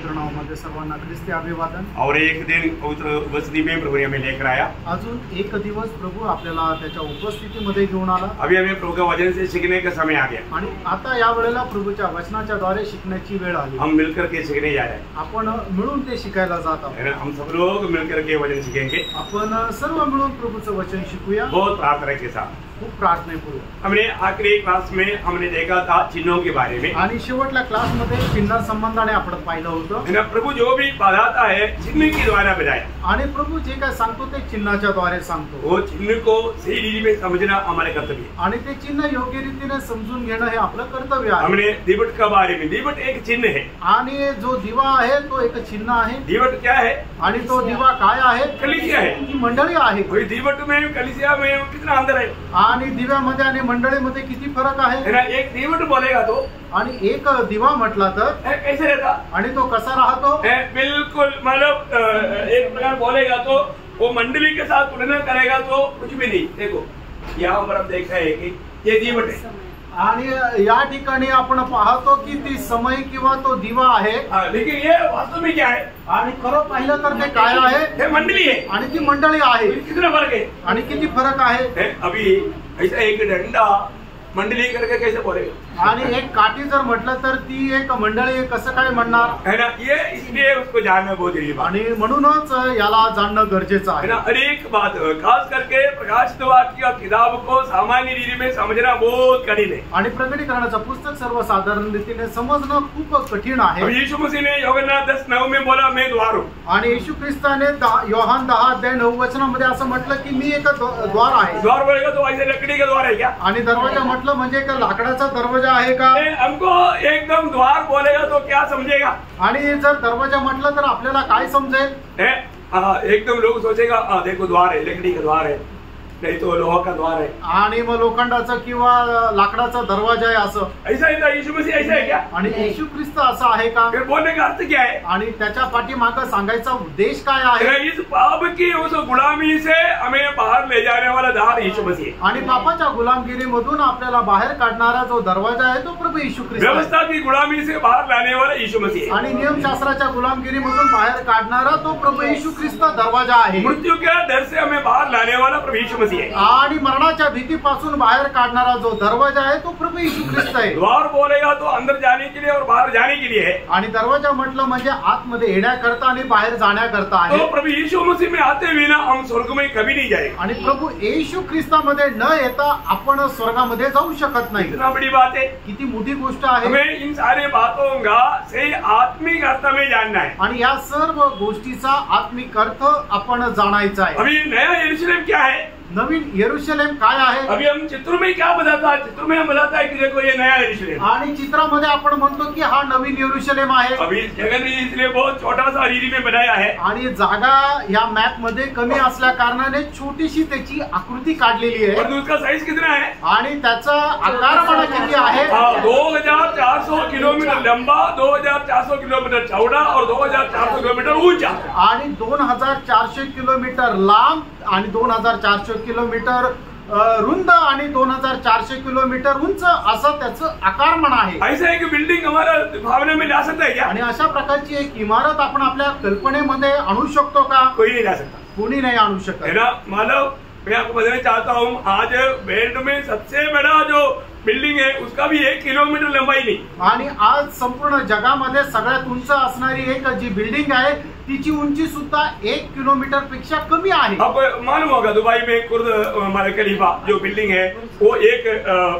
पवित्र नावामध्ये सर्वांना ख्रिस्ती अभिवादन। और एक दिन पवित्र उपस्थिति में प्रभु ने हमें लेकर आया। अजून एक दिवस प्रभु आपल्याला त्याच्या उपस्थितीमध्ये घेऊन आला। अभी हमें प्रभु के वचन से सीखने का समय आ गया। आणि आता या वेळेला प्रभूच्या वचनाच्या द्वारे शिकण्याची वेळ आली। हम मिलकर के सीखने जा रहे हैं। आपण मिळून ते शिकायला जात आहोत। हम सब लोग मिलकर के वचन सीखेंगे। आपण सर्व मिळून प्रभूचं वचन शिकूया। बहुत प्रार्थना के साथ, खूप प्रार्थनेपूर्वक। हमने आखिरी क्लास में हमने देखा था चिन्हों के बारे में। आणि शेवटल्या क्लास मध्ये चिन्ह संबंधाने आपण पाहिलं होतं। है ना, प्रभु जो भी बताता है चिन्ह के द्वारा बताया। आणि प्रभु जे काय सांगतो ते चिन्हाच्या द्वारे सांगतो। वो चिन्ह को सही रीति में समझना हमारे कर्तव्य है। आणि ते चिन्ह योग्य रीतीने समजून घेणं हे आपलं कर्तव्य आहे। हमने दीवट के बारे में, दीवट एक चिन्ह है। आणि जो दिवा आहे तो एक चिन्ह आहे। दीवट क्या है? आणि तो दिवा काय आहे? कलीसिया है। ही मंडळी आहे। वही दीवट में कलीसिया में कितना अंतर है? आणि दिव्यामध्ये आणि मंडळीमध्ये किती फरक आहे? है ना, एक दीवट बोलेगा तो आणि एक दिवा म्हटला तर कैसे रहता? आणि तो कसा राहतो? बिल्कुल मतलब एक प्रकार बोलेगा तो वो मंडली के साथ तुलना करेगा तो कुछ भी नहीं। देखो यहाँ पर हम देख रहे हैं कि ये दीवट है। आणि या ठिकाणी आपण पाहतो की ती समय किंवा तो दिवा आहे। लेकिन ये वास्तव में क्या है? आणि खरं पाहिलं तर ते काय आहे? ये मंडली है आणि ती मंडळी आहे। कितना फर्क है? आणि किती फरक आहे? अभी ऐसा एक डंडा मंडली करके कैसे बोलेगा? आणि एक काठी जर म्हटलं तर ती एक मंडळी कसं काय म्हणणार? है ना, ये इसलिए उसको जानना बहुत जरूरी है। आणि म्हणूनच याला जाणणं गरजेचं आहे। ना, हर एक बात खास करके प्रकाशित वाक्य की किताब को सामान्य रीति में समझना बहुत कठिन है। आणि प्रकटीकरणाचं पुस्तक सर्वसाधारण रीतीने समजणं खूप कठीण आहे। अब यीशु मसीह ने यूहन्ना 10:9 में बोला मैं द्वार हूँ। आणि येशू ख्रिस्ताने योहान 10:9 वचनामध्ये असं म्हटलं की मी एक द्वार आहे। द्वार बोलेगा तो ऐसे लकड़ी का द्वार है क्या? आणि दरवाजा म्हटलं म्हणजे एक लाकडाचा दरवाजा आहे का? हमको एकदम द्वार बोलेगा तो क्या समझेगा? आणि जर दरवाजा म्हटलं तर आपल्याला काय समजेल? एकदम लोग सोचेगा देखो द्वार है, लकड़ी का द्वार है, नहीं तो लोहा का द्वार है। आणि मग लोखंडाचा किंवा लाकडाचा दरवाजा आहे असं। ऐसा ही था, यीशु मसीह ऐसा है क्या? आणि येशू ख्रिस्त असा आहे का? फिर बोलने का अर्थ क्या है? आणि त्याच्या पाठीमागे सांगायचा उद्देश काय आहे? इस पाप की उस गुलामी से हमें बाहर ले जाने वाला द्वार यीशु मसीह। आणि पापाच्या गुलामगिरीमधून आपल्याला बाहेर काढणारा जो दरवाजा आहे तो प्रभू येशू ख्रिस्त आहे। व्यवस्था की गुलामी से बाहर लाने वाला यीशु मसीह। आणि नियमशास्त्राच्या गुलामगिरीमधून बाहेर काढणारा तो प्रभू येशू ख्रिस्त दरवाजा आहे। मृत्यू के डर से हमें बाहर लाने वाला प्रभु यीशु मसीह है। आणि मरणाच्या भीतीपासून बाहेर काढणारा जो दरवाजा आहे तो प्रभू येशू ख्रिस्त आहे। द्वार बोलेगा तो अंदर जाने के लिए और बाहर जाने के लिए है। आणि दरवाजा म्हटलं म्हणजे आतमध्ये येण्याकरता आणि बाहेर जाण्याकरता आहे। तो प्रभु यीशु मसीह में आते बिना हम स्वर्ग में कभी नहीं जाएंगे। आणि प्रभू येशू ख्रिस्तामध्ये न येता आपण स्वर्गामध्ये जाऊ शकत नाही। कितना बड़ी बात है, किती मोठी गोष्ट आहे। हमें इन सारे बातों का सही आत्मिक अर्थ में जानना है। आणि या सर्व गोष्टीचा आत्मिक अर्थ आपण जाणायचा आहे। अभी नया यरूशलेम क्या है? नवीन यरूशलेम काय आहे? अभी हम चित्र में क्या बताता है? चित्र में हम बताता है कि देखो ये नया यरूशलेम। आणि चित्रामध्ये आपण म्हणतो की हा नवीन यरूशलेम आहे। अभी जगह ने इसलिए बहुत छोटा सा रीति में बनाया है। आणि जागा या मॅप मध्ये कमी असल्या कारणाने छोटीशी त्याची आकृती काढलेली आहे। और उसका साइज कितना है? आणि त्याचा आकारमान किती आहे? 2400 किलोमीटर लंबा, 2400 किलोमीटर चौड़ा और 2400 किलोमीटर ऊंचा। आणि 2400 किलोमीटर लांब आणि 2400 किलोमीटर रुंद आणि 2400 किलोमीटर उंच असं त्याचं आकारमान आहे। ऐसा एक बिल्डिंग हमारा भावना में ला सकता है क्या? आणि अशा प्रकारची एक इमारत आपण आपल्या कल्पनेमध्ये आणू शकतो का? कोई नहीं ला सकता, कोणी नाही आणू शकत है ना। मानव मैं आपको बताना चाहता हूँ, आज वर्ल्ड में सबसे बड़ा जो बिल्डिंग है उसका भी 1 किलोमीटर लंबाई नहीं। आणि आज संपूर्ण जगामध्ये सगळ्यात उंच असणारी एक जी बिल्डिंग आहे तिची उंची सुद्धा 1 किलोमीटर पेक्षा कमी आहे। अब मालूम होगा दुबई में बुर्ज खलीफा जो बिल्डिंग है वो एक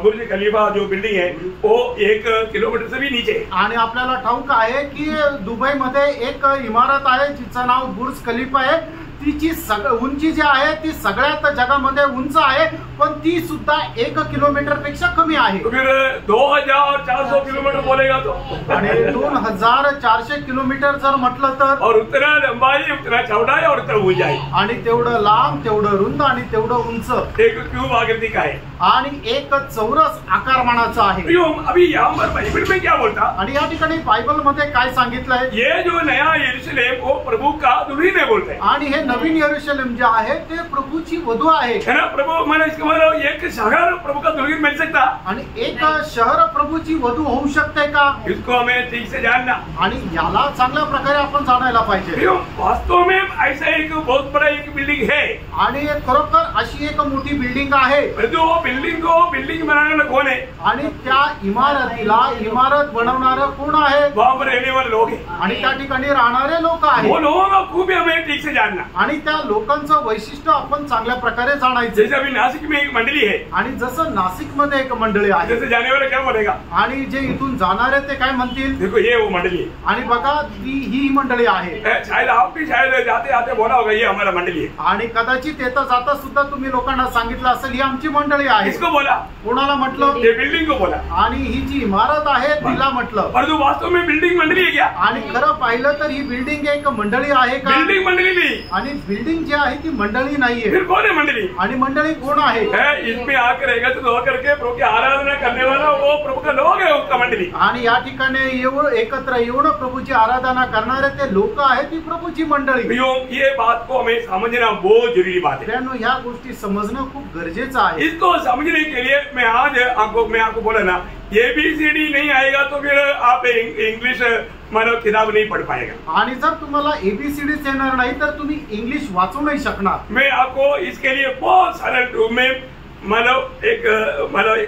बुर्ज खलीफा जो बिल्डिंग है वो 1 किलोमीटर से भी नीचे है। आणि आपल्याला ठाऊक आहे की दुबई मध्ये एक इमारत आहे जिचं नाव बुर्ज खलीफा आहे। तिची उंची जी आहे ती सगळ्यात जगामध्ये उंच आहे, पण ती सुद्धा 1 किलोमीटर पेक्षा कमी आहे। फिर 2400 किलोमीटर बोलेगा तो आणि 2400 किलोमीटर जर म्हटलं तर और उतना लंबाई उतना चौड़ाई और उतना ऊंचाई आणि तेवढं लांब तेवढं रुंद आणि तेवढं उंच एक क्यूब आकृति का है। आणि एक चौरस आकारमानाचा आहे। प्रियो, अभी यहाँ पर बाइबल में क्या बोलता, आणि या ठिकाणी बायबल मध्ये काय सांगितलंय, ये जो नया यरूशलेम वो प्रभु का दुल्हन है बोलते हैं। आणि हे नवीन यरूशलेम जे आहे ते प्रभूची वधू आहे। है ना प्रभु, मैंने इसका मतलब एक शहर प्रभु का दुल्हन मिल सकता, आणि एक शहर प्रभूची वधू होऊ शकते का, इसको हमें ठीक से जानना। आणि याला चांगल्या प्रकारे आपण जाणायला पाहिजे। प्रियो, वास्तव में ऐसा एक बहुत बड़ा एक बिल्डिंग है, आणि खरोखर अशी एक मोठी बिल्डिंग आहे। परंतु वो बिल्डिंग को बिल्डिंग बनाने वाला कौन है, आणि त्या इमारतीला इमारत बनवणारे कोण आहे, वहाँ पर रहने वाले लोग हैं, आणि त्या ठिकाणी राहणारे लोक वो आहेत। लोगों का खूब हमें ठीक से जानना। आणि त्या लोकांचं वैशिष्ट्य आपण चांगल्या प्रकारे जाणायचं। जैसे अभी नासिक में एक मंडली है, आणि जसं नाशिक मध्ये एक मंडळी आहे, जैसे जाने वाला क्या बोलेगा, आणि जे इथून जाणारे ते काय म्हणतील, देखो ये वो मंडली है। आणि बघा ही मंडळी आहे। शायद आप भी शायद जाते आते बोला होगा ये हमारा मंडली है। आणि कदाचित येता जाता सुद्धा तुम्ही लोकांना सांगितलं असेल ही आमची मंडळी आहे। किसको बोला, कोणाला म्हटलं, ये बिल्डिंग को बोला। आणि ही जी इमारत आहे तिला म्हटलं। परंतु वास्तव में बिल्डिंग मंडली है क्या, आणि खरं पाहिलं तर ही बिल्डिंग एक मंडळी आहे का, बिल्डिंग मंडली नहीं, आणि बिल्डिंग जी आहे ती मंडळी नाहीये। फिर कौन है मंडली, आणि मंडळी कोण आहे, इसमें आकर रहेगा तो होकर के प्रभु की आराधना करने वाला वो प्रभु का लोग है, उसका मंडली। आणि या ठिकाणी एकत्र येऊन प्रभूची आराधना करणारे ते लोक आहेत, ती प्रभूची मंडळी। प्रियो, ये बात को हमें समझना बहुत जरूरी बात है। मित्रांनो, ह्या गोष्टी समजणं खूप गरजेचं आहे। इसको समझने के लिए मैं आपको बोला ना, ABCD नहीं आएगा तो फिर आप इंग्लिश मतलब किताब नहीं पढ़ पाएगा। आणि जर तुम्हाला ABCD येणार नाही तर तुम्ही इंग्लिश वाचू नाही शकणार। मैं आपको इसके लिए बहुत सरल रूप में मतलब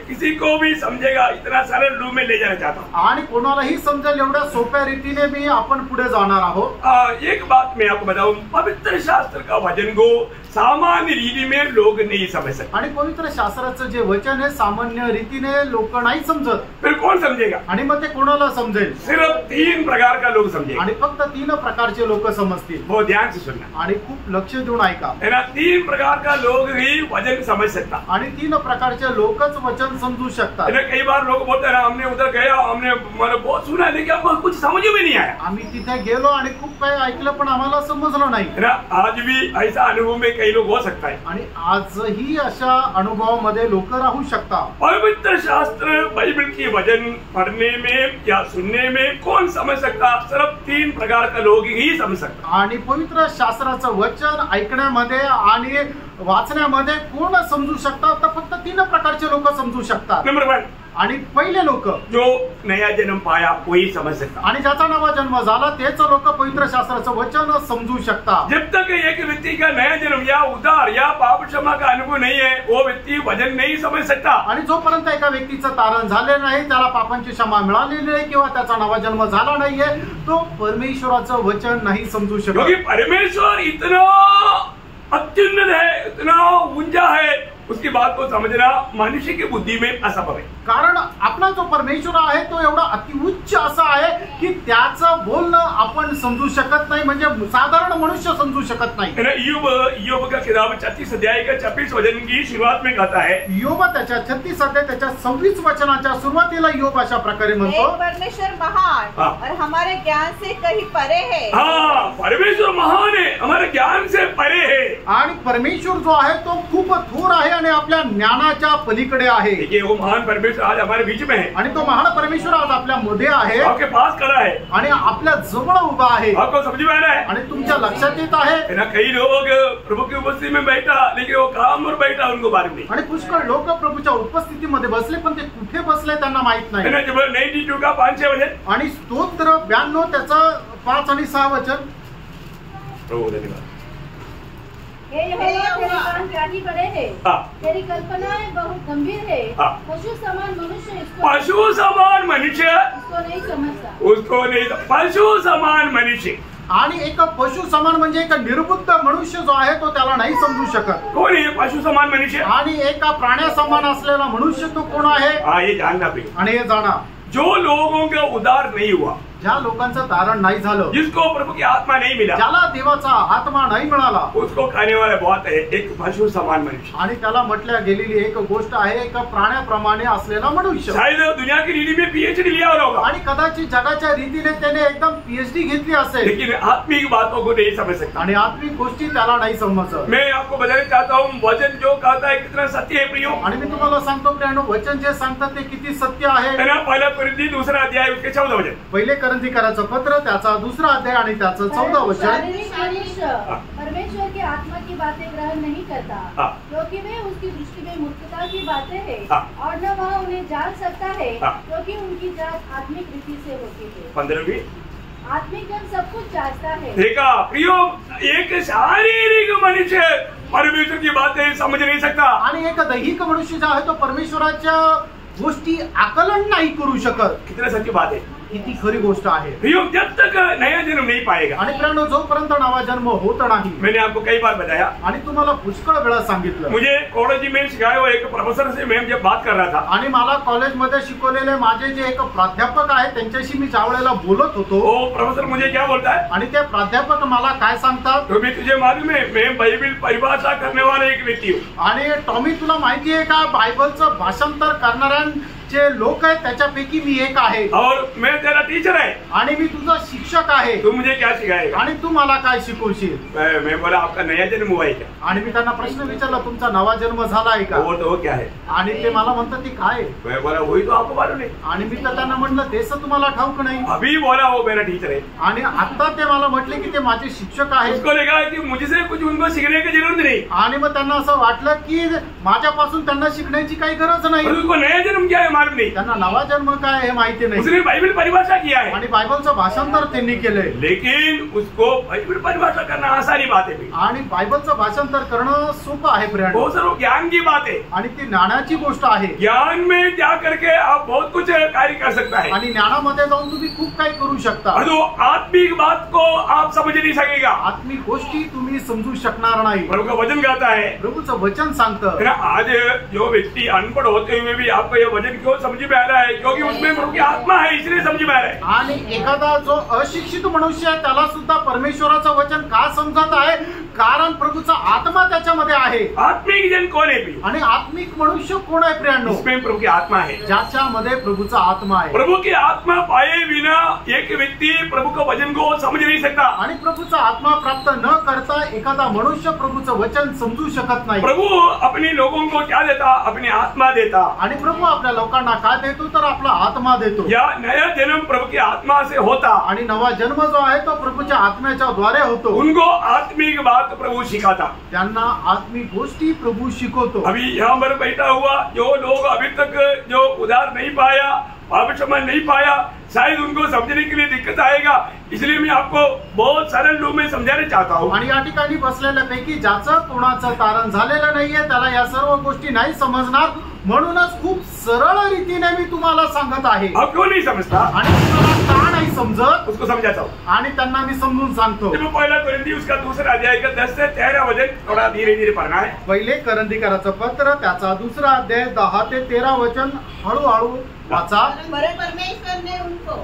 किसी को भी समझेगा इतना सरल रूप में ले जाना चाहता हूँ, आणि कोणालाही समजेल एवढ्या सोप्या रीतीने मी आपण पुढे जाणार आहोत। एक बात मैं आपको बताऊं, पवित्र शास्त्र का वचन को सामान्य रीति में लोग नहीं समझ सकते। आणि पवित्र शास्त्राचं जे वचन आहे सामान्य रीतीने लोक नाही समजत। फिर कौन समझेगा, आणि मग ते कोणाला समजेल, सिर्फ 3 प्रकार का लोग समझेगा। आणि फक्त 3 प्रकारचे लोक समजतील। बहुत ध्यान से सुनना, आणि खूप लक्ष देऊन ऐका, है ना। 3 प्रकार का लोग ही वचन समझ सकता, आणि 3 प्रकारचे लोकच वचन समजू शकतात। कई बार लोग बोलते हैं हमने उधर गया, हमने मतलब बहुत सुना लेकिन हमको कुछ समझ में नहीं आया। आम्ही तिथे गेलो आणि खूप काही ऐकलं पण आम्हाला समजलं नाही, है ना। आज भी ऐसा अनुभव में कई लोग हो सकता है, आणि आजही अशा अनुभवामध्ये लोक राहू शकतात। पवित्र शास्त्र बाइबल की वचन पढ़ने में या सुनने में कौन समझ सकता, सिर्फ 3 प्रकार का लोग ही समझ सकता। आणि पवित्र शास्त्राचं वचन ऐकण्यामध्ये आणि वाचण्यामध्ये कोण समजू शकतात, तर फक्त 3 प्रकारचे लोक समजू शकतात। नंबर 1, आणि पहिले लोक जो नया जन्म पाया वही समझ सकता, आणि ज्याचा नवा जन्म झाला तेच लोक पवित्र शास्त्राचं वचन समजू शकतात। जब तक एक व्यक्ति का नया जन्म या उद्धार या पाप क्षमा का अनुभव नहीं है, वो व्यक्ति वचन नहीं समझ सकता। आणि जोपर्यंत एका व्यक्तीचं तारण झाले नाही, त्याला पापांची क्षमा मिळालेली नाही किंवा त्याचा नवा जन्म झाला नाहीये, तो परमेश्वराचं वचन नाही समजू शकत। क्योंकि परमेश्वर इतना अत्युन्नत है, इतना ऊंचा है, उसकी बात को समझना मनुष्य की बुद्धि में असंभव है। कारण आपला जो परमेश्वर आहे तो एवढा अतिउच्च असा आहे की त्याचं बोलणं आपण समजू शकत नाही, म्हणजे साधारण मनुष्य समजू शकत नाही। ईयोब का किताब 36 अध्याय का 26 वचन की शुरुआत में कहता है, ईयोब त्याच्या 36 अध्याय त्याच्या 26 वचनाच्या सुरुवातीला ईयोब अशा प्रकारे म्हणतो, परमेश्वर महान और हमारे ज्ञान से कहीं परे है। हाँ, परमेश्वर महान है, हमारे ज्ञान से परे है। आणि परमेश्वर जो आहे तो खूप थोर आहे आणि आपल्या ज्ञानाच्या पलीकडे आहे। देखिए वो महान परमेश्वर आज हमारे बीच में है, आणि तो महान परमेश्वर आज आपल्या मध्ये आहे, आपके पास खड़ा है, आणि आपल्या जवळ उभा आहे। आपको समझ में आ रहा है, आणि तुमच्या लक्षात येत आहे ना। कई लोग प्रभु की उपस्थिति में बैठा लेकिन वो काम और बैठा उनको मालूम नहीं, आणि पुष्कळ लोक प्रभूच्या उपस्थितीमध्ये बसले पण ते कुठे बसले त्यांना माहित नाही। 92 का 5-6 वचन, आणि स्तोत्र 92 त्याचं 5 आणि 6 वचन। प्रभु धन्यवाद। हे यहोवा तेरे काम त्यागी बड़े है, तेरी कल्पनाएं बहुत गंभीर है। पशु समान मनुष्य इसको नहीं समझता, उसको नहीं, पशु समान मनुष्य। आणि एक पशु समान म्हणजे एक निर्बुद्ध मनुष्य जो आहे तो त्याला नाही समजू शकत। कोण आहे पशु समान मनुष्य? आणि एका प्राण्या समान असलेला मनुष्य तो कोण आहे? ये जानना भी, आणि हे जाणा, जो लोगों का उद्धार नहीं हुआ, ज्या लोकांचं तारण नाही झालं, जिसको प्रभु की आत्मा नहीं मिला, ज्याला देवाचा आत्मा नाही मिळाला, उसको खाने वाला बहुत है, एक पशु समान मनुष्य। आणि त्याला म्हटल्या गेलेली एक गोष्ट आहे, एक प्राण्याप्रमाणे असलेला मनुष्य। शायद दुनिया की रीति में PhD लिया होगा, आणि कदाचित जगाच्या रीतीने त्याने एकदम PhD घेतली असेल, लेकिन आत्मिक बातों को नहीं समझ सकता। आणि आत्मिक गोष्टी त्याला नाही समजत। मैं आपको बताना चाहता हूँ वचन जो कहता है कितना सत्य है प्रियो। आणि मी तुम्हाला सांगतो प्रियानो, वचन जे सांगतात ते किती सत्य आहे। पहला कोरिन्थी 2 अध्याय उसके 14 वचन, पहिले करंथीकराचं पत्र त्याचा 2 अध्याय आणि त्याचं 14 वचन। शारीरिक मनुष्य परमेश्वर की आत्मा की बातें ग्रहण नहीं करता, क्योंकि वे उसकी दृष्टि में मूर्खता की बातें हैं, और न वह उन्हें जान सकता है, क्योंकि उनकी जांच आत्मिक रीति से होती है। 15वीं, आत्मिक जन सब कुछ जांचता है। देखा प्रियो, एक शारीरिक मनुष्य परमेश्वर की बातें समझ नहीं सकता, आणि एक दैहिक मनुष्य जो आहे तो परमेश्वराच्या गोष्टी आकलन नाही करू शकत। कितना सच्ची बात है, किती खरी गोष्ट आहे। प्रियो, जब तक नया जन्म नहीं पाएगा, आणि प्रियानो, जोपर्यंत नवा जन्म होत नाही, मैंने आपको कई बार बताया, आणि तुम्हाला पुष्कळ वेळा सांगितलं, मुझे कॉलेज में सिखाया हुआ एक प्रोफेसर से मैं जब बात कर रहा था, आणि मला कॉलेजमध्ये शिकवलेले माझे जे एक प्राध्यापक आहे त्यांच्याशी मी ज्या वेळेला बोलत होतो, वो प्रोफेसर मुझे क्या बोलता है, आणि ते प्राध्यापक मला काय सांगतात, तो मैं तुझे मालूम है मैं बाइबल परिभाषा करने वाला एक व्यक्ति हूँ। आणि टॉमी, तुला माहिती आहे का, बायबलचं भाषांतर करणाऱ्यांचे लोक आहेत त्याच्यापैकी मी एक आहे, और मैं तेरा टीचर है, आणि मी तुझा शिक्षक आहे, तू मुझे क्या सिखाएगा, आणि तू मला काय शिकवशील। मैं बोला आपका नया जन्म हुआ है क्या, आणि मी त्यांना प्रश्न विचारला, तुमचा नवा जन्म झाला आहे का, वो तो वो क्या है, आणि ते मला म्हणतात ती काय आहे, मैं बोला वही तो आपको मालूम नहीं, आणि मी तर त्यांना म्हटलं तेच तुम्हाला ठाऊक नाही, अभी बोला वो मेरा टीचर है, आणि आता ते मला म्हटले की ते माझे शिक्षक आहेत। उसको लगा कि मुझसे कुछ उनको सीखने की जरूरत नहीं, आणि मग त्यांना असं वाटलं की माझ्यापासून त्यांना शिकण्याची काही गरज नाही, और उसको नया जन्म क्या है मालूम नहीं, त्यांना नवा जन्म काय हे माहिती नाही, उसने बाइबल परिभाषा किया है, आणि बायबलचं भाषांतर त्यांनी केलंय, लेकिन उसको बाइबल परिभाषा करना आसानी बात है, आणि बायबलचं भाषांतर करणं सोपं आहे प्रियानो, बहुत सारा ज्ञान की बात है, आणि ती ज्ञानाची गोष्ट आहे। ज्ञान में जा करके आप बहुत कुछ कार्य कर सकता है, आणि ज्ञानामध्ये जाऊन तुम्ही खूप काही करू शकता, और तो आत्मिक बात को आप समझ नहीं सकेगा, आत्मिक गोष्टी तुम्ही समजू शकणार नाही। प्रभु का वचन कहता है, प्रभूचं वचन सांगतं, आज जो व्यक्ति अनपढ़ होते हुए भी आपको ये वचन क्यों समझ में आ रहा है, क्योंकि उसमें प्रभु की आत्मा है, इसलिए समझ में आ रहा है। आणि एखादा जो अशिक्षित मनुष्य आहे त्याला सुद्धा परमेश्वराचं वचन का समजत आहे, कारण प्रभूचा आत्मा त्याच्यामध्ये आहे। आत्मिक जन कौन है प्रिय, आणि आत्मिक मनुष्य कोण आहे प्रियांनो, उसमें प्रभु की आत्मा है, ज्याच्यामध्ये प्रभूचा आत्मा आहे। प्रभु की आत्मा पाए बिना एक व्यक्ति प्रभु का वचन को समझ नहीं सकता, आणि प्रभूचा आत्मा प्राप्त न करता एखादा मनुष्य प्रभूचं वचन समजू शकत नाही। प्रभु अपने लोगों को क्या देता, अपनी आत्मा देता, आणि प्रभू आपल्या लोकांना काय देतो, तर आपला आत्मा देतो। या नया जन्म प्रभु की आत्मा से होता, आणि नवा जन्म जो आहे तो प्रभूच्या आत्म्याच्या द्वारे होतो। उनको आत्मिक बात प्रभु सिखाता, त्यांना आत्मिक गोष्टी प्रभू शिकवतो। अभी यहाँ पर बैठा हुआ जो लोग अभी तक जो उधार नहीं पाया, पाप क्षमा नहीं पाया, शायद उनको समझने के लिए दिक्कत आएगा, इसलिए मैं आपको बहुत सरल रूप में समझाना चाहता हूँ। आणि या ठिकाणी बसलेल्यापैकी ज्याचं कोणाचं तारण झालेलं नाहीये त्याला या सर्व गोष्टी नाही समजणार, म्हणूनच खूप सरळ रीतीने मी तुम्हाला सांगत आहे। आप क्यों नहीं समझता, आणि तुम्हाला का नाही समजत, उसको समझाता हूँ। आणि त्यांना मी समजून सांगतो। पहला कोरिन्थी उसका 2 अध्याय का 10 से 13 वचन थोड़ा धीरे धीरे पढ़ना है। पहिले करंथीकराचं पत्र त्याचा 2 अध्याय 10 ते 13 वचन हळूहळू वाचा। परमेश्वर ने उनको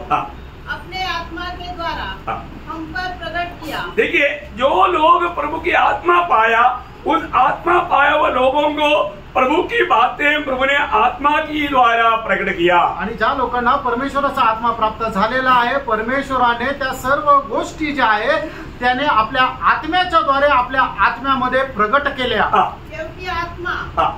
अपने आत्मा के द्वारा हम पर प्रकट किया। देखिए, जो लोग प्रभु की आत्मा पाया, उस आत्मा पाया हुआ लोगों को प्रभु की बातें प्रभु ने आत्मा की द्वारा प्रकट किया। आणि ज्या लोकांना परमेश्वराचा आत्मा प्राप्त झालेला आहे, परमेश्वराने त्या सर्व गोष्टी ज्या आहे त्याने आपल्या आत्म्याच्या द्वारे आपल्या आत्म्यामध्ये प्रकट केल्या। क्योंकि आत्मा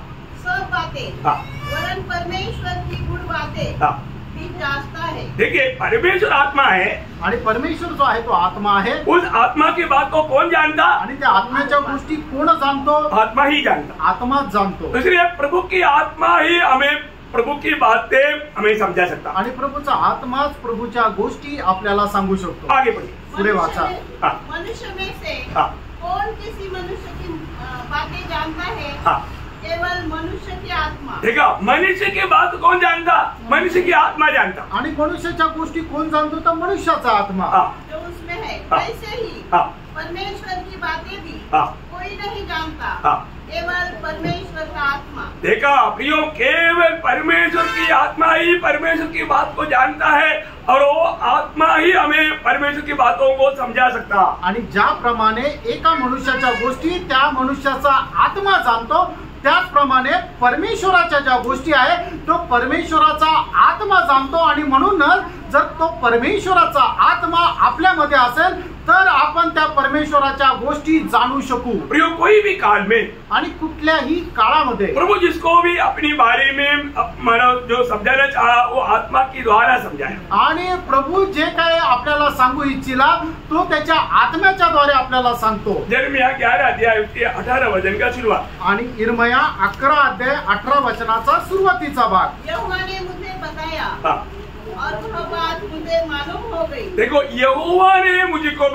सब बातें वरन परमेश्वर की गुण बातें भी जांचता है। देखिए, परमेश्वर आत्मा है, आणि परमेश्वर जो आहे तो आत्मा आहे। उस आत्मा की बात को कौन जानता, आणि त्या आत्म्याच्या गोष्टी कोण जाणतो, आत्मा ही जानता, आत्माच जाणतो। इसलिए प्रभु की आत्मा ही हमें प्रभु की बातें हमें समझा सकता, आणि प्रभूचा आत्माच प्रभूच्या गोष्टी आपल्याला सांगू शकतो। आगे बढ़िए, पुढे वाचा। मनुष्य में से कौन किसी मनुष्य की बातें जानता है, केवल मनुष्य की आत्मा। देखा, मनुष्य की बात कौन जानता, मनुष्य की आत्मा जानता। आणि मनुष्याच्या गोष्टी कोण जाणतो, तर मनुष्याचा आत्मा जो उसमें है। वैसे ही परमेश्वर की बातें भी कोई नहीं जानता, केवल परमेश्वर का आत्मा। देखा प्रियो, केवल परमेश्वर की आत्मा ही परमेश्वर की बात को जानता है और वो आत्मा ही हमें परमेश्वर की बातों को समझा सकता। आणि ज्याप्रमाणे एका मनुष्याच्या गोष्टी त्या मनुष्याचा आत्मा जाणतो, त्याचप्रमाणे परमेश्वराच्या ज्या गोष्टी आहे तो परमेश्वराचा आत्मा जाणतो। आणि म्हणूनच जर तो परमेश्वराचा आत्मा आपल्यामध्ये असेल तर आपण त्या परमेश्वराच्या गोष्टी जाणू शकू। प्रियो, कोई भी काल में आणि कुठल्याही काळामध्ये प्रभु जिसको भी अपनी बारे में मतलब जो समझाना चाहा वो आत्मा के द्वारा समझाया। आणि प्रभू जे काय आपल्याला सांगू इच्छिला तो त्याच्या आत्म्याच्या द्वारे आपल्याला सांगतो। यिर्मयाह 11 अध्याय उसके 18 वचन का शुरुआत। आणि यिर्मयाह 11 अध्याय 18 वचनाचा सुरुवातीचा भाग। यहोवा ने मुझे बताया हाँ। और वह बात मुझे मालूम हो गई। देखो, यहोवा ने मुझको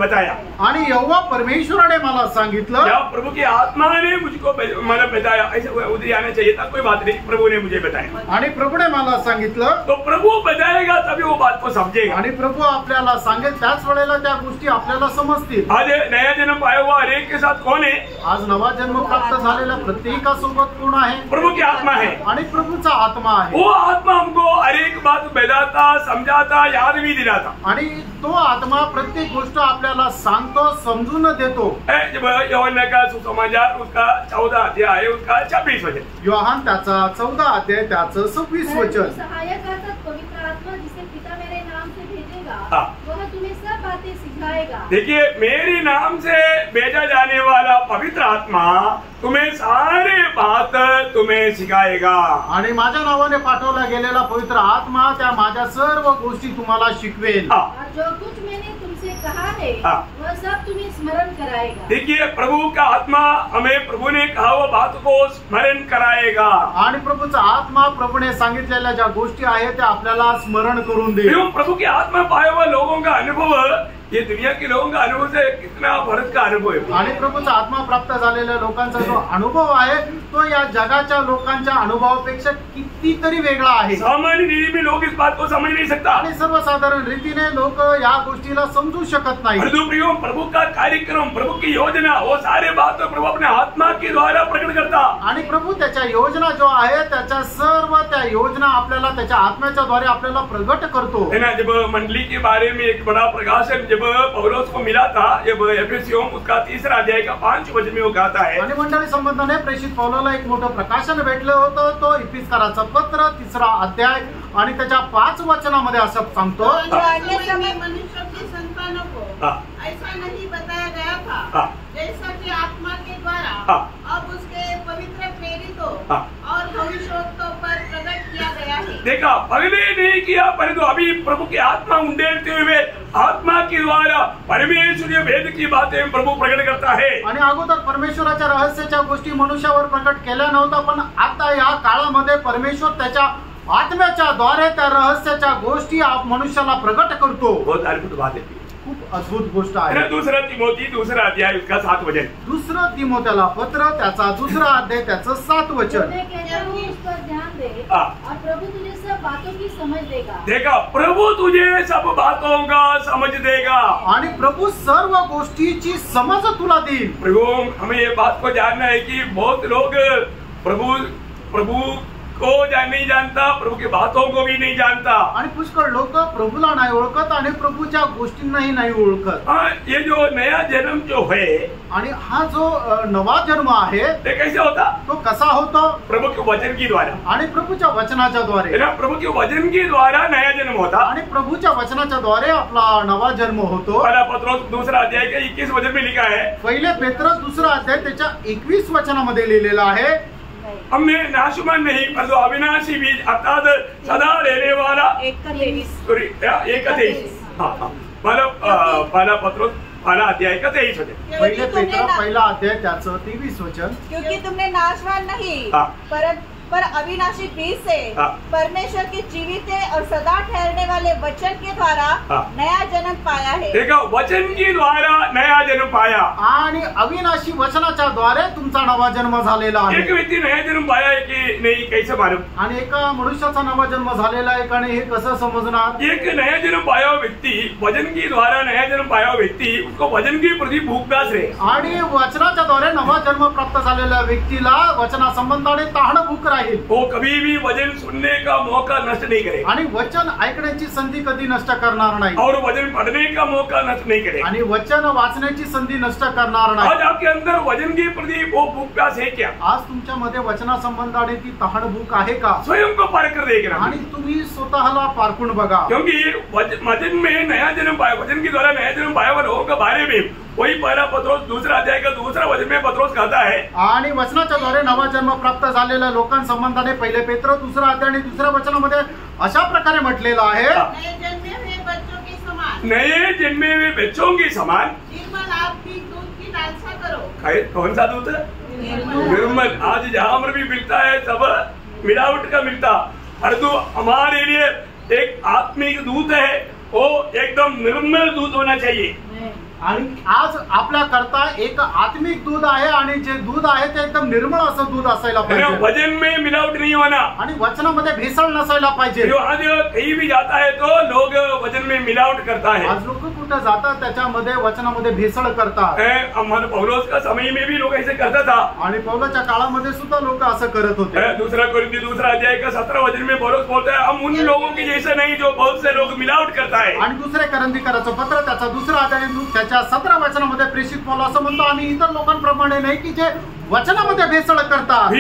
बताया आणि यहोवा परमेश्वराने मला सांगितलं, या प्रभु की आत्मा ने मुझको मतलब बताया। ऐसे उधर आना चाहिए था, कोई बात नहीं, प्रभु ने मुझे बताया। आणि प्रभूने मला सांगितलं, तो प्रभु बताएगा तभी वो बात को समझेगा। आणि प्रभू आपल्याला सांगेल त्याच वेळेला त्या गोष्टी आपल्याला समजतील। आज नया जन्म पाया हुआ हर एक के साथ कौन है? आज नवा जन्म प्राप्त झालेल्या प्रत्येकासोबत कोण आहे? प्रभु की आत्मा है। आणि प्रभूचा आत्मा आहे। वो आत्मा हमको हर एक बात बताता, समझाता, याद भी दिलाता। आणि तो आत्मा प्रत्येक गोष्ट आपल्याला सांगतो, समजून देतो। जब यूहन्ना का सुसमाचार उसका 14 अध्याय उसका 26 वचन, योहान त्याचा 14 अध्याय त्याचं 26 वचन। सहायक अर्थात पवित्र आत्मा जिसे पिता मेरे नाम से भेजेगा, हाँ। वह तुम्हें सब बातें सिखाएगा। देखिए, मेरे नाम से भेजा जाने वाला पवित्र आत्मा तुम्हें सारे बात तुम्हें सिखाएगा। आणि माझ्या नावाने पाठवला गेलेला पवित्र आत्मा त्या माझ्या सर्व गोष्टी तुम्हाला शिकवेल। और जो कुछ मैंने तुमसे कहा है वह सब तुम्हें स्मरण कराएगा। देखिए, प्रभु का आत्मा हमें प्रभु ने कहा हुआ बात को स्मरण कराएगा। आणि प्रभूचा आत्मा प्रभूने सांगितलेल्या ज्या गोष्टी आहेत त्या आपल्याला स्मरण करून देईल। प्रभु की आत्मा पाया हुआ लोगों का अनुभव ये दुनिया के लोगों का अनुभव से कितना फर्क का अनुभव है। आणि प्रभूचा आत्मा प्राप्त झालेल्या लोकांचा जो अनुभव आहे तो या जगाच्या लोकांच्या अनुभवापेक्षा कितीतरी वेगळा आहे। सामान्य रीति में लोग इस बात को समझ नहीं सकता आणि सर्वसाधारण रीतीने लोक या गोष्टीला समजू शकत नाही। प्रभु का कार्यक्रम, प्रभु की योजना, वो सारे बात प्रभु अपने आत्मा के द्वारा प्रकट करता। आणि प्रभू त्याच्या योजना जो आहे त्याच्या सर्व त्या योजना आपल्याला त्याच्या आत्म्याच्या द्वारे आपल्याला प्रगट करतो। है ना, जब मंडली के बारे में एक बड़ा प्रकाशन जब पौलुस को मिला था, जब एफेसियों उसका 3 अध्याय का 5 वचन में वो कहता है, आणि मंडळी संबंधाने प्रेषित पौलाला एक मोठं प्रकाशन भेटलं होतं। तो इफिसकाराचं पत्र 3 अध्याय आणि त्याच्या 5 वचनामध्ये असं सांगतो, मनुष्य की संतानों को ऐसा नहीं बताया गया था जैसा कि आत्मा के द्वारा अब उसके पवित्र प्रेरितों और भविष्यवक्ताओं पर प्रकट किया गया है। देखा, पहले नहीं किया परंतु अभी प्रभु की आत्मा उंडेलते हुए आत्मा के द्वारा परमेश्वरीय वेद की बातें प्रभु प्रकट करता है। आणि अगोदर परमेश्वराच्या रहस्याच्या गोष्टी मनुष्यावर प्रकट केल्या नव्हत्या, पण आता या काळामध्ये परमेश्वर त्याच्या आत्म्याच्या द्वारे त्या रहस्याच्या गोष्टी मनुष्याला प्रकट करतो। बहुत अद्भुत बात है, खूप अद्भुत गोष्ट आहे। 2 तिमोथी 2 अध्याय उसका 7 वचन, 2 तिमोथेला पत्र त्याचा 2 अध्याय त्याचं 7 वचन। उस पर ध्यान दे और प्रभु तुझे सब बातों की समझ देगा। देखा, प्रभु तुझे सब बातों का समझ देगा। आणि प्रभु सर्व गोष्टीची समज तुला देईल। प्रभु, हमें ये बात को जानना है कि बहुत लोग प्रभु को नहीं जानता, प्रभु की बातों को भी नहीं जानता। आणि पुष्कळ लोक प्रभूला नाही ओळखत आणि प्रभूच्या गोष्टींनाही नाही ओळखत। ये जो नया जन्म जो है, आणि हा जो नवा जन्म आहे ते कैसे होता? तो कसा होतो? प्रभु के वचन की द्वारा आणि प्रभूच्या वचनाच्या द्वारे। प्रभु के वचन की द्वारा नया जन्म होता आणि प्रभूच्या वचनाच्या द्वारे आपला नवा जन्म होतो। पहला पत्रोस 2 अध्याय के 21 वचन में लिखा है, पहिले पेत्रस 2 अध्याय त्याच्या 21 वचनामध्ये लिहिलेला आहे, हमने नाशुमान नहीं परंतु अविनाशी बीज अर्थात सदा रहने वाला 1:23 पहला पत्रोस पहला अध्याय का 23 वचन। पहिले पेत्र पहिला अध्याय त्याचं 23 वचन। क्योंकि तुमने नाशवान नहीं पर अविनाशी बीज से परमेश्वर के जीवित और सदा ठहरने वाले वचन के द्वारा नया जन्म पाया है। देखो, वचन के द्वारा नया जन्म पाया आणि अविनाशी वचनाच्या द्वारे तुमचा नवा जन्म झालेला आहे। एक व्यक्ती नया जन्म पाया है कि नहीं, कैसे मालूम? आणि एका मनुष्याचा नवा जन्म झालेला आहे का नाही हे कसं समजणार? एक नया जन्म पाया हुआ व्यक्ति, वचन के द्वारा नया जन्म पाया हुआ व्यक्ति, उसको वचन के प्रति भूखदास रहे। आणि वचनाच्या द्वारे नवा जन्म प्राप्त झालेल्या व्यक्तीला वचना संबंधाने तहान भूक राहील। वो कभी भी वचन सुनने का मौका नष्ट नहीं करे आणि वचन ऐकण्याची संधी कधी नष्ट करणार नाही और वचन पढ़ने का मौका नष्ट नहीं करे आणि वचन वाचण्याची संधी नष्ट करणार नाही। आज आपके अंदर वचन के प्रति वो भूख प्यास है क्या? आज तुमच्या मध्ये वचना संबंधाने ती तहान भूक आहे का? स्वयं को पार कर देखना, आणि तुम्ही स्वतःला पारखून बघा। क्योंकि वचन में नया जन्म पाया, वचन के द्वारा नया जन्म पाया हुआ लोगों के बारे में वही पहला पत्रोस दूसरा अध्याय का दूसरा वचन में पत्रोस कहता है। आणि वचनाच्या द्वारे नवा जन्म प्राप्त झालेल्या लोकांसंबंधाने पहिले पेत्र दुसरा अध्याय आणि दुसऱ्या वचनामध्ये अशा प्रकारे म्हटलेलं आहे, नए जन्मे हुए बच्चों के समान, नए जन्मे हुए बच्चों के समान निर्मल आप भी दूध की लालसा करो। कौन सा दूध? निर्मल। आज जहां पर भी मिलता है सब मिलावट का मिलता, परंतु हमारे लिए एक आत्मिक दूध है, वो एकदम निर्मल दूध होना चाहिए। आणि आज आपल्या करता एक आत्मिक दूध आहे आणि जे दूध आहे ते एकदम निर्मळ असं दूध असायला पाहिजे। वचन में मिलावट नहीं होना आणि वचनामध्ये भेसळ नसायला पाहिजे। आज कहीं भी जाता है तो लोग वचन में मिलावट करता है। आज लोक कुठे जातात त्याच्यामध्ये वचनामध्ये भेसळ करतात। हमारे पौलोस का समय में भी लोग ऐसे करता था आणि पौलाच्या काळामध्ये सुद्धा लोक असं करत होते। दूसरा कोरिन्थी दूसरा अध्याय का 17 वचन में पौलोस बोलता है, हम उन लोगों के जैसे नहीं जो बहुत से लोग मिलावट करता है। आणि दुसरे कोरिन्थीकराचं पत्र त्याचा दुसरा अध्याय 17 वचनामध्ये प्रेषित पौल असं म्हणतो, आम्ही इतर लोकांप्रमाणे नाही की जे वचनामध्ये भेसळ करतात।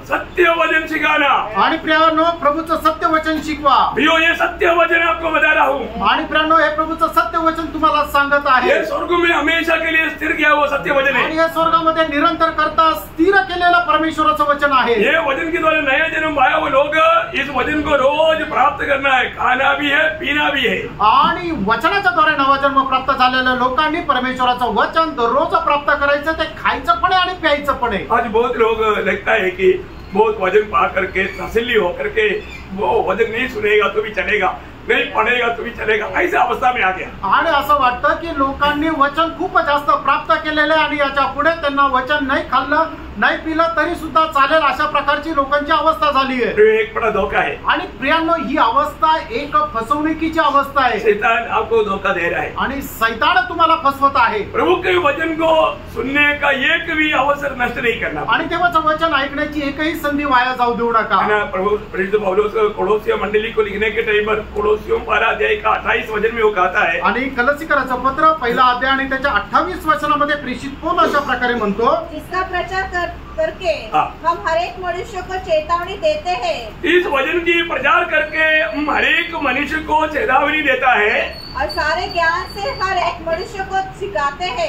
सत्य वचन सिखाना। आणि प्रियानो, प्रभूचं सत्य वचन शिकवा। ये सत्य वचन आपको बता रहा हूँ। आणि प्रियानो, हे प्रभूचं सत्य वचन तुम्हाला सांगत आहे। ये स्वर्ग में हमेशा के लिए स्थिर किया वो सत्य वचन है। आणि हे स्वर्गामध्ये निरंतर करता स्थिर केलेलं परमेश्वराचं वचन आहे। ये वचन के द्वारा नया जन्म पाया वो लोग इस वचन को रोज प्राप्त करना है, खाना भी है, पीना भी है। आणि वचनाच्या द्वारे नवा जन्म प्राप्त झालेल्या लोकांनी परमेश्वराचं वचन दररोज प्राप्त करायचं, ते खायचं पण आहे आणि प्यायचं पण आहे। आज बहुत लोग लगता है कि बहुत वजन पा करके तसल्ली होकर के वो वजन नहीं सुनेगा तो भी चलेगा, नहीं पढ़ेगा तो भी चलेगा, ऐसी अवस्था में आ गया। आणि असं वाटतं की लोकांनी वचन खूप जास्त प्राप्त केलेले आणि याच्या पुढे त्यांना वचन नाही खाल्लं नाही पिलं तरी सुद्धा चालेल, अशा प्रकारची लोकांची अवस्था झाली आहे। एक बड़ा धोखा है। आणि प्रियांनो, ही अवस्था एक फसवणुकीची अवस्था आहे। शैतान आपको धोखा दे रहा है आणि शैतान तुम्हाला फसवत आहे। प्रभु के वचन को सुनने का एक भी अवसर नष्ट नहीं करना आणि देवाचं वचन ऐकण्याची एकही संधी वाया जाऊ देऊ नका। प्रभु पौलुस कोलोसिया मंडली को लिखने के टाइम पर कोलोसियों 12 अध्याय का 28 वचन में वो कहता है। आणि कलसीकराचं पत्र पहिला अध्याय आणि त्याच्या 28 वचनामध्ये प्रेषित पौल अशा प्रकारे म्हणतो, इसका प्रचार करके हम हर एक मनुष्य को चेतावनी देते हैं। इस वचन की प्रचार करके हम हर एक मनुष्य को चेतावनी देता है और सारे ज्ञान से हर एक मनुष्य को सिखाते हैं।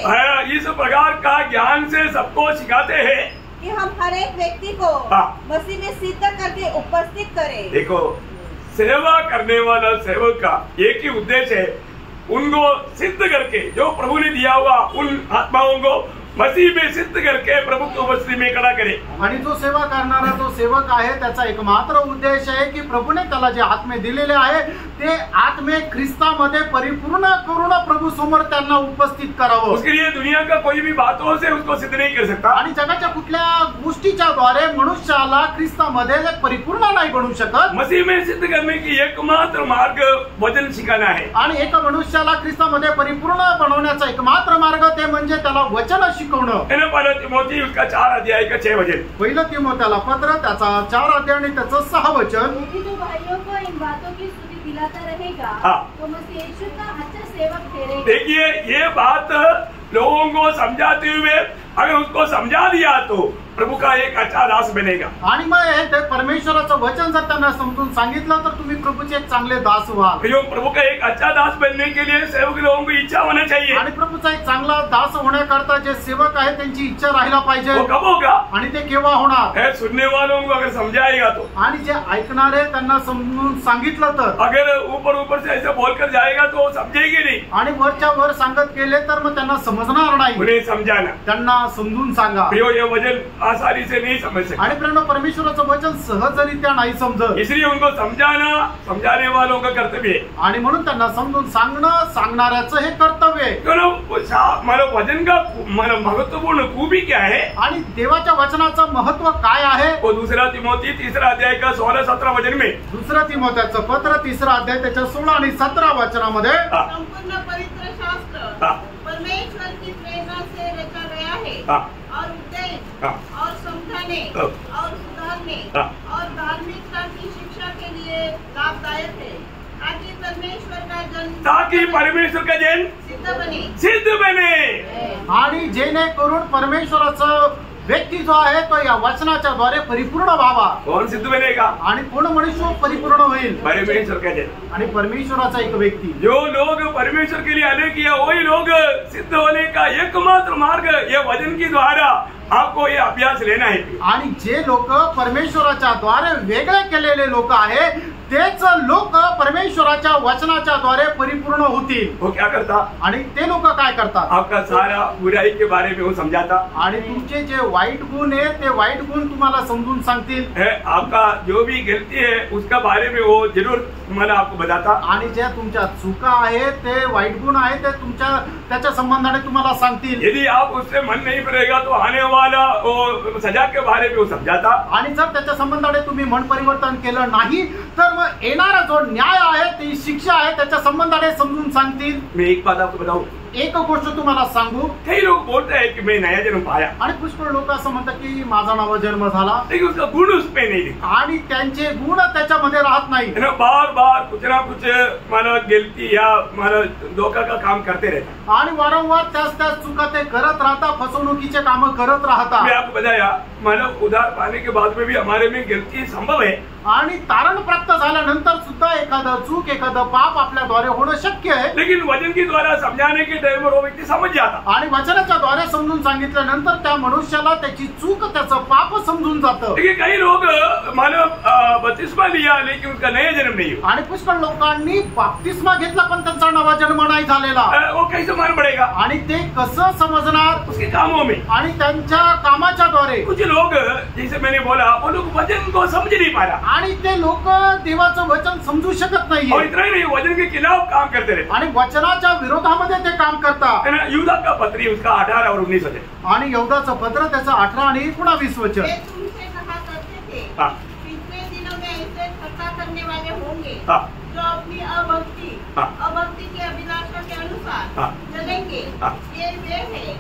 इस प्रकार का ज्ञान से सबको सिखाते हैं कि हम हर एक व्यक्ति को मसीह में सिद्ध करके उपस्थित करें। देखो, सेवा करने वाला सेवक का एक ही उद्देश्य है, उनको सिद्ध करके जो प्रभु ने दिया हुआ उन आत्माओं को मसीह में सिद्ध करके प्रभु को मसीह में खड़ा करे। आणि जो सेवा करणारा जो सेवक आहे त्याचा एकमात्र उद्देश आहे की प्रभूने त्याला जे आत्मे दिलेले आहे ते आत्मे ख्रिस्तामध्ये परिपूर्ण करून प्रभू समोर त्यांना उपस्थित करावं। उसके लिए दुनिया का कोई भी बातों से उसको सिद्ध नहीं कर सकता। आणि जगाच्या कुठल्या गोष्टीच्या द्वारे मनुष्याला ख्रिस्तामध्ये परिपूर्ण नाही बनवू शकत। मसीह में सिद्ध करने की एकमात्र मार्ग वचन सिखाना है। आणि एका मनुष्याला ख्रिस्तामध्ये परिपूर्ण बनवण्याचा एकमात्र मार्ग ते म्हणजे त्याला वचन शिकवणं। पहिला तिमोथी उसका 4 अध्याय का 6 वचन। पहिलं तिमोथेला पत्र त्याचा 4 अध्याय आणि त्याचं 6 वचन। यदि तू भाइयों को इन बातों की स्तुति दिलाता रहेगा तो मसीह यीशु का अच्छा सेवक ठहरेगा। देखिए, ये बात लोगों को समझाते हुए अगर उसको समझा दिया तो प्रभु का एक अच्छा दास बनेगा। आणि मग हे परमेश्वराचं वचन जर त्यांना समजून सांगितलं तर तुम्ही प्रभूचे एक चांगले दास व्हाल। प्रभु का एक अच्छा दास बनने के लिए सेवक लोगों की इच्छा होना चाहिए। आणि प्रभूचा एक चांगला दास होण्याकरता जे सेवक आहे त्यांची इच्छा राहायला पाहिजे। वो कब होगा? आणि ते केव्हा होणार? सुनने वालों को अगर समझाएगा तो, आणि जे ऐकणारे त्यांना समजून सांगितलं तर, अगर ऊपर से ऐसे बोलकर जाएगा तो वो समझेगी नहीं। आणि वरच्या वर सांगत गेले तर मग त्यांना समजणार नाही। उन्हें समझाना, त्यांना समजून सांगा। ये वचन आसानी से नहीं समझ सकते। आणि प्रेरणा परमेश्वराचं वचन सहजरित्या नाही समजत, इसलिए उनको समझाना समझाने वालों का कर्तव्य है। आणि म्हणून त्यांना समजून सांगणं सांगणाऱ्याचं हे कर्तव्य आहे। मतलब वचन का मतलब महत्वपूर्ण खूबी क्या है, आणि देवाच्या वचनाचं महत्व काय आहे, वो 2 तिमोथी 3 अध्याय का 16-17 वचन में, 2 तिमोथेचं पत्र 3 अध्याय त्याच्या 16 आणि 17 वचनामध्ये संपूर्ण पवित्र शास्त्र परमेश्वर की प्रेरणा से रचा गया है और उपदेश और समझाने और सुधारने और धार्मिकता की शिक्षा के लिए लाभदायक है, ताकि परमेश्वर का जन सिद्ध बने। आणि जेणेकरून परमेश्वराचं व्यक्ती जो आहे तो या वचनाच्या द्वारे परिपूर्ण व्हावा। कौन सिद्ध बनेगा? आणि कोण मनुष्य परिपूर्ण होईल? परमेश्वर का जन। आणि परमेश्वराचा एक व्यक्ती, जो लोग परमेश्वर के लिए आने किया वही लोग सिद्ध होने का एकमात्र मार्ग ये वचन के द्वारा आपको ये अभ्यास लेना है। आणि जे लोक परमेश्वराच्या द्वारे वेगळे केलेले लोक आहे तेच लोक परमेश्वराच्या वचनाच्या द्वारे परिपूर्ण होतील। वो क्या करता? आणि ते लोक काय करतात? आपका सारा बुराई के बारे में वो समझाता, आणि तुमचे जे वाईट गुण आहे ते वाईट गुण तुम्हाला समजून सांगतील। आपका जो भी गलती है उसका बारे में वो जरूर मला आपको बताता, आणि ज्या तुमच्या चुका आहेत ते वाईट गुण आहे ते तुमच्या त्याच्या संबंधाने तुम्हाला सांगतील। यदि आप उससे मन नहीं भरेगा तो आने वाला वो सजा के बारे में वो समझाता, आणि जर त्याच्या संबंधाने तुम्ही मन परिवर्तन केलं नाही तर येणारा जो न्याय आहे ती शिक्षा आहे त्याच्या संबंधाने समजून सांगतील। मैं एक बात आपको बताऊं, एक गोष्ट तुम्हाला सांगू, कई लोग बोलते हैं कि मैं नया जन्म पाया, आणि पुष्कळ लोक असं म्हणतात की माझा नवा जन्म झाला, लेकिन उसका गुण उस पे नहीं दिखा, आणि त्यांचे गुण त्याच्यामध्ये राहत नाही। बार बार कुछ ना कुछ माना गलती या माना धोखा का काम करते रहता, आणि वारंवार त्याच चुका ते करत राहता, फसवणुकीचे काम करत राहता। मैं आपको बताया माना उधार पाने के बाद में भी हमारे में गलती संभव है, आणि तारण प्राप्त झाल्यानंतर सुद्धा एखादं चूक एखादं पाप आपल्याद्वारे होणं शक्य आहे, लेकिन वचन के द्वारा समझाने के टाइम वो व्यक्ती समझ जाता, आणि वचनाच्या द्वारे समजून सांगितल्यानंतर त्या मनुष्याला त्याची चूक त्याचं पाप समजून जातं। लेकिन काही लोग मानो बपतिस्मा लिया लेकिन उसका नया जन्म नहीं हुआ, आणि पुष्कळ लोकांनी बपतिस्मा घेतला पण त्यांचा नवा जन्म नाही झालेला, वो कैसे मान पड़ेगा? आणि ते कसं समजणार? उसके कामों में, आणि त्यांच्या कामाच्या द्वारे। कुछ लोग जैसे मैंने बोला वो लोग वचन को समझ नहीं पा रहा, आणि ते लोक देवाचं वचन समजू शकत और नाहीये, इतना ही नहीं वचन के खिलाफ काम करते रहते, आणि वचनाच्या विरोधामध्ये ते काम करतात। है ना। यूदा का पत्री उसका 18 और 19 वचन, आणि यहूदाचं पत्र त्याचं 18 आणि 19 वचन। वे तुमसे कहा करते थे, पिछले दिनों में ऐसे ठट्ठा करने वाले होंगे जो अपनी अभक्ति की अभिलाषा के अनुसार चलेंगे। ये वे हैं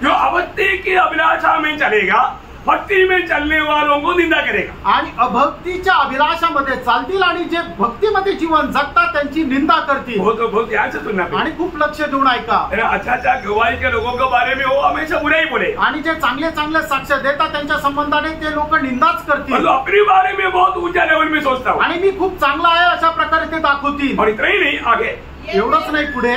जो अभक्ति की अभिलाषा में चलेगा भक्ति में चलने वालों को निंदा करेगा, आणि अभक्तीच्या अभिलाषामध्ये चालतील आणि जे भक्तीमध्ये जीवन जगतात त्यांची निंदा करतील। बहुत ध्यान से सुनना, आणि खूप लक्ष देऊन ऐका। अच्छा गवाही के लोगों के बारे में वो हमेशा बुराई बोले, आणि जे चांगले साक्ष देतात त्यांच्या संबंधाने ते लोक निंदाच करतील, अपने बारे में बहुत ऊंचा लेवल में सोचता हूँ, आणि मी खूप चांगला आहे अशा प्रकारे ते दाखवतील। और इतना ही नहीं आगे एवढंच नाही पुढे,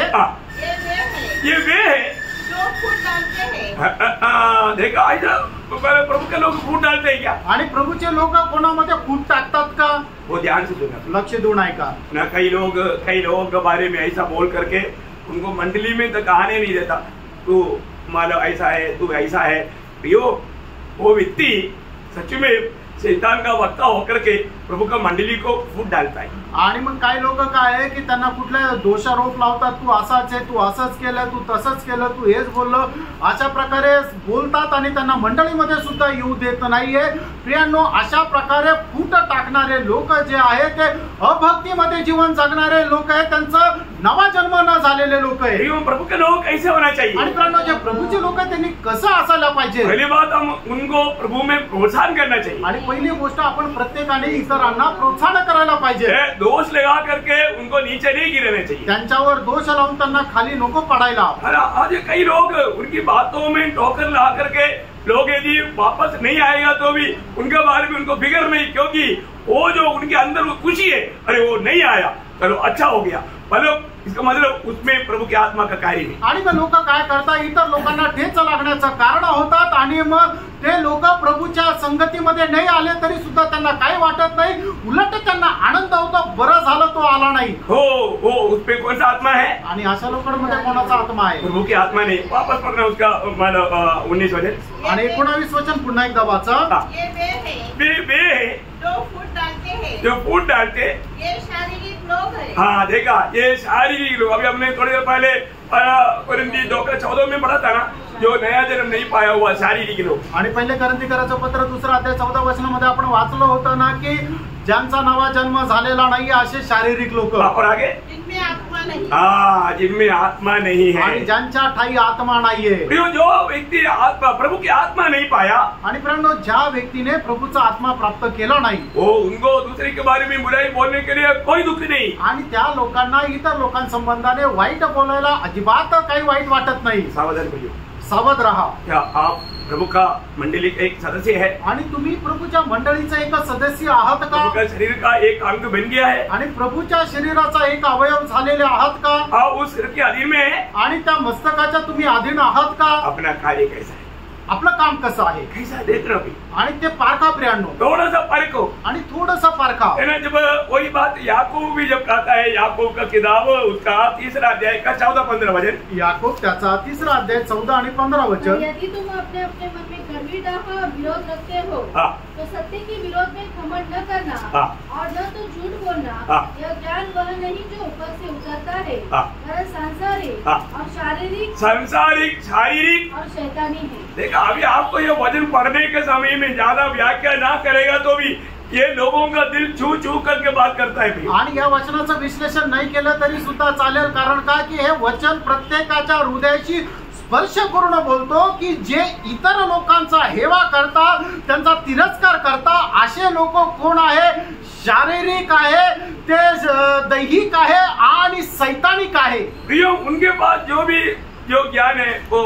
ये वे है जो फूट डालते हैं। देखा ऐसा प्रभु के लोग फूट डालते हैं क्या? आणि प्रभूचे लोक कोणामध्ये फूट टाकतात का? वो ध्यान से सुनना, लक्ष देऊन ऐका ना। कई लोगों के बारे में ऐसा बोल करके उनको मंडली में तक आने नहीं देता, तू मानो ऐसा है, तू ऐसा है। वो व्यक्ति सच में शैतान का वक्ता होकर के प्रभु का मंडली को फूट डालता है। आणि मग काही लोक काय आहे की त्यांना कुठले दोषारोप लावतात, तू असाच आहे, तू असंच केलं, तू तसंच केलं, तू हेच बोललं, अशा प्रकारे बोलतात आणि त्यांना मंडळीमध्ये सुद्धा येऊ देत नाहीये। प्रियांनो, अशा प्रकारे फूट टाकणारे लोक जे आहेत ते अभक्तीमध्ये जीवन जगणारे लोक आहेत, त्यांचं नवा जन्म न झालेले लोक आहेत। प्रभु के लोग कैसे होना चाहिए? आणि प्रियांनो, जे प्रभूचे लोक आहेत त्यांनी कसं असायला पाहिजे? पहली बात हम उनको प्रभु में प्रोत्साहन करना चाहिए, आणि पहिली गोष्ट आपण प्रत्येकाने इतरांना प्रोत्साहन करायला पाहिजे। दोष लगा करके उनको नीचे नहीं गिरना चाहिए, त्यांच्यावर दोष लावून त्यांना खाली नको पडायला। आज कई लोग उनकी बातों में ठोकर ला करके लोग यदि वापस नहीं आएगा तो भी उनके बारे में उनको फिक्र नहीं, क्योंकि वो जो उनके अंदर वो खुशी है, अरे वो नहीं आया, चलो अच्छा हो गया, मतलब इसका मतलब उसमें प्रभु की आत्मा का कार्य नहीं। आणि मग लोक काय करतात, इतर लोकांना ठेच लागण्याचं कारण होतात आणि मग ते लोक प्रभूच्या संगतीमध्ये नाही आले तरी सुद्धा त्यांना काही वाटत नाही, उलट त्यांना आनंद होतो, बरं झालं तो आला नाही। हो हो, उसपे कौन सा आत्मा है? आणि अशा लोकांमध्ये कोणाचा आत्मा आहे? प्रभु की आत्मा नहीं। वापस पढ़ना उसका 19 वचन आणि 19 वचन पुन्हा एकदा वाचा। ये वे है जो फूट डालते हैं, जो फूट डालते, ये शारीरिक लोग हैं। हाँ देखा, ये शारीरिक लोग। अभी हमने थोड़ी देर पहले कोरिन्थी 2:14 में पढ़ा था ना, जो नया जन्म नहीं पाया हुआ शारीरिक लोग। आणि पहिले कोरिन्थीकरांचं पत्र 2 अध्याय 14 वचनामध्ये आपण वाचलं होतं ना की ज्यांचा नवा जन्म झालेला नाही असे शारीरिक लोक, और आगे जिनमें आत्मा नहीं। हाँ, जिनमें आत्मा नहीं है। आणि ज्यांच्या ठाई आत्मा नाहीये। जो व्यक्ति आत्मा प्रभु की आत्मा नहीं पाया, आणि प्रेरणो ज्या व्यक्तीने प्रभूचा आत्मा प्राप्त केला नाही, वो उनको दूसरे के बारे में बुराई बोलने के लिए कोई दुख नहीं। आणि त्या लोकांना इतर लोकांसंबंधाने वाईट बोलायला अजिबात काही वाईट वाटत नाही। सावधान भैया, सावध रहा। क्या आप प्रभु का मंडली का एक सदस्य है? आणि तुम्ही प्रभूच्या मंडळीचा एक सदस्य आहात का? प्रभु का शरीर का एक अंग बन गया है? आणि प्रभूच्या शरीराचा एक अवयव झालेले आहात का? आप उस शरीर के अधीन में है? आणि त्या मस्तकाच्या तुम्ही अधीन आहात का? अपना कार्य कैसा है, आपलं काम कसं आहे, कैसा देख रहे हो? आणि ते पारखा प्रियांनो, थोड़ा सा परखो। आणि थोडंसं पारखा। है ना, जब वही बात याकूब भी जब कहता है, याकूब का किताब उसका 3 अध्याय का 14-15 वचन, याकूब त्याचा 3 अध्याय 14 आणि 15 वचन। यदि तुम अपने अपने मन में गर्विष्ठ विरोध रखते हो तो सत्य के विरोध में घमंड न करना और न तो झूठ बोलना। यह ज्ञान वह नहीं जो ऊपर से उतरता है, वह सांसारिक और सांसारिक, शारीरिक और शैतानी है। देखा, अभी आपको ये वचन पढ़ने के समय में ज्यादा व्याख्या ना करेगा तो भी ये लोगों का दिल छू छू करके बात करता है। आणि या वचनाचं विश्लेषण नाही केलं तरी सुद्धा चालेल, कारण का की हे वचन प्रत्येकाच्या हृदयाशी स्पर्श करून बोलतो की जे इतर लोकांचा हेवा करतात, त्यांचा तिरस्कार करतात, असे लोक कोण आहे? शारीरिक आहे, ते दैहिक आहे आणि सैतानिक आहे। प्रियो, उनके पास जो ज्ञान है वो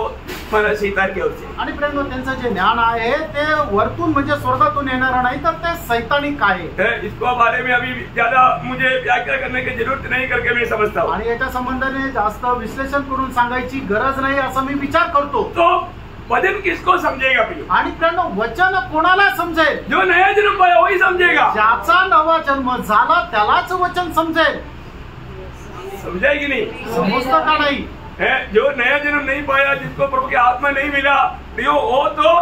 मला शैतान के ओर से। आणि प्रेम, त्यांचं जे ज्ञान आहे ते वरतून म्हणजे स्वर्गातून येणारं नाही, तर ते सैतानिक आहे। इसको बारे में अभी ज्यादा मुझे व्याख्या करने की जरूरत नहीं करके मैं समझता हूँ, आणि याच्या संबंधाने जास्त विश्लेषण करून सांगायची गरज नाही असं मी विचार करतो। तो वचन किसको समझेगा प्रियो? आणि प्रेम, वचन कोणाला समजेल? जो नया जन्म पाया वही समझेगा। ज्याचा नवा जन्म झाला त्यालाच वचन समजेल। समझाय की नहीं? समजतं का नाही? जो नया जन्म नहीं पाया, जिसको प्रभु की आत्मा नहीं मिला, वो तो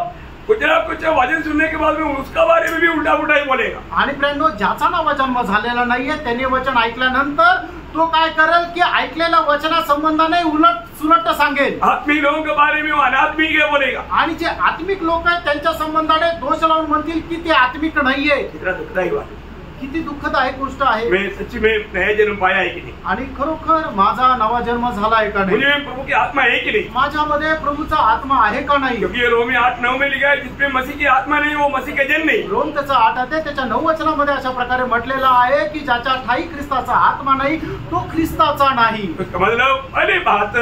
कुछ ना कुछ वचन सुनने के बाद में उसका बारे में भी उल्टा पुल्टा ही बोलेगा। आणि प्रेम, ज्याचा नवा जन्म झालेला नाहीये त्याने वचन ऐकल्यानंतर तो काय करेल की ऐकलेल्या वचना संबंधाने उलट सुलट सांगेल। आत्मिक लोगों के बारे में वो अनात्मिक है बोलेगा, आणि जे आत्मिक लोक आहेत त्यांच्या संबंधाने दोष लावून म्हणतील की ते आत्मिक नाहीये। कितना दुखदायी बात है, किती दुःखदायक गोष्ट आहे। मैं सच्ची में नया जन्म पाया है कि नहीं? आणि खरोखर माझा नवा जन्म झाला आहे का नाही? मुझे प्रभु की आत्मा है कि नहीं? माझ्यामध्ये प्रभूचा आत्मा आहे का नाही? क्योंकि रोमी 8:9 में लिखा है, जिसमें मसीह की आत्मा नाही वो मसीह का जन नहीं। रोम त्याचा 8 अध्याय त्याच्या 9 वचनामध्ये अशा प्रकारे म्हटलेलं आहे की ज्याच्या ठाई ख्रिस्ताचा आत्मा नाही तो ख्रिस्ताचा नाही। उसका मतलब पहली बात,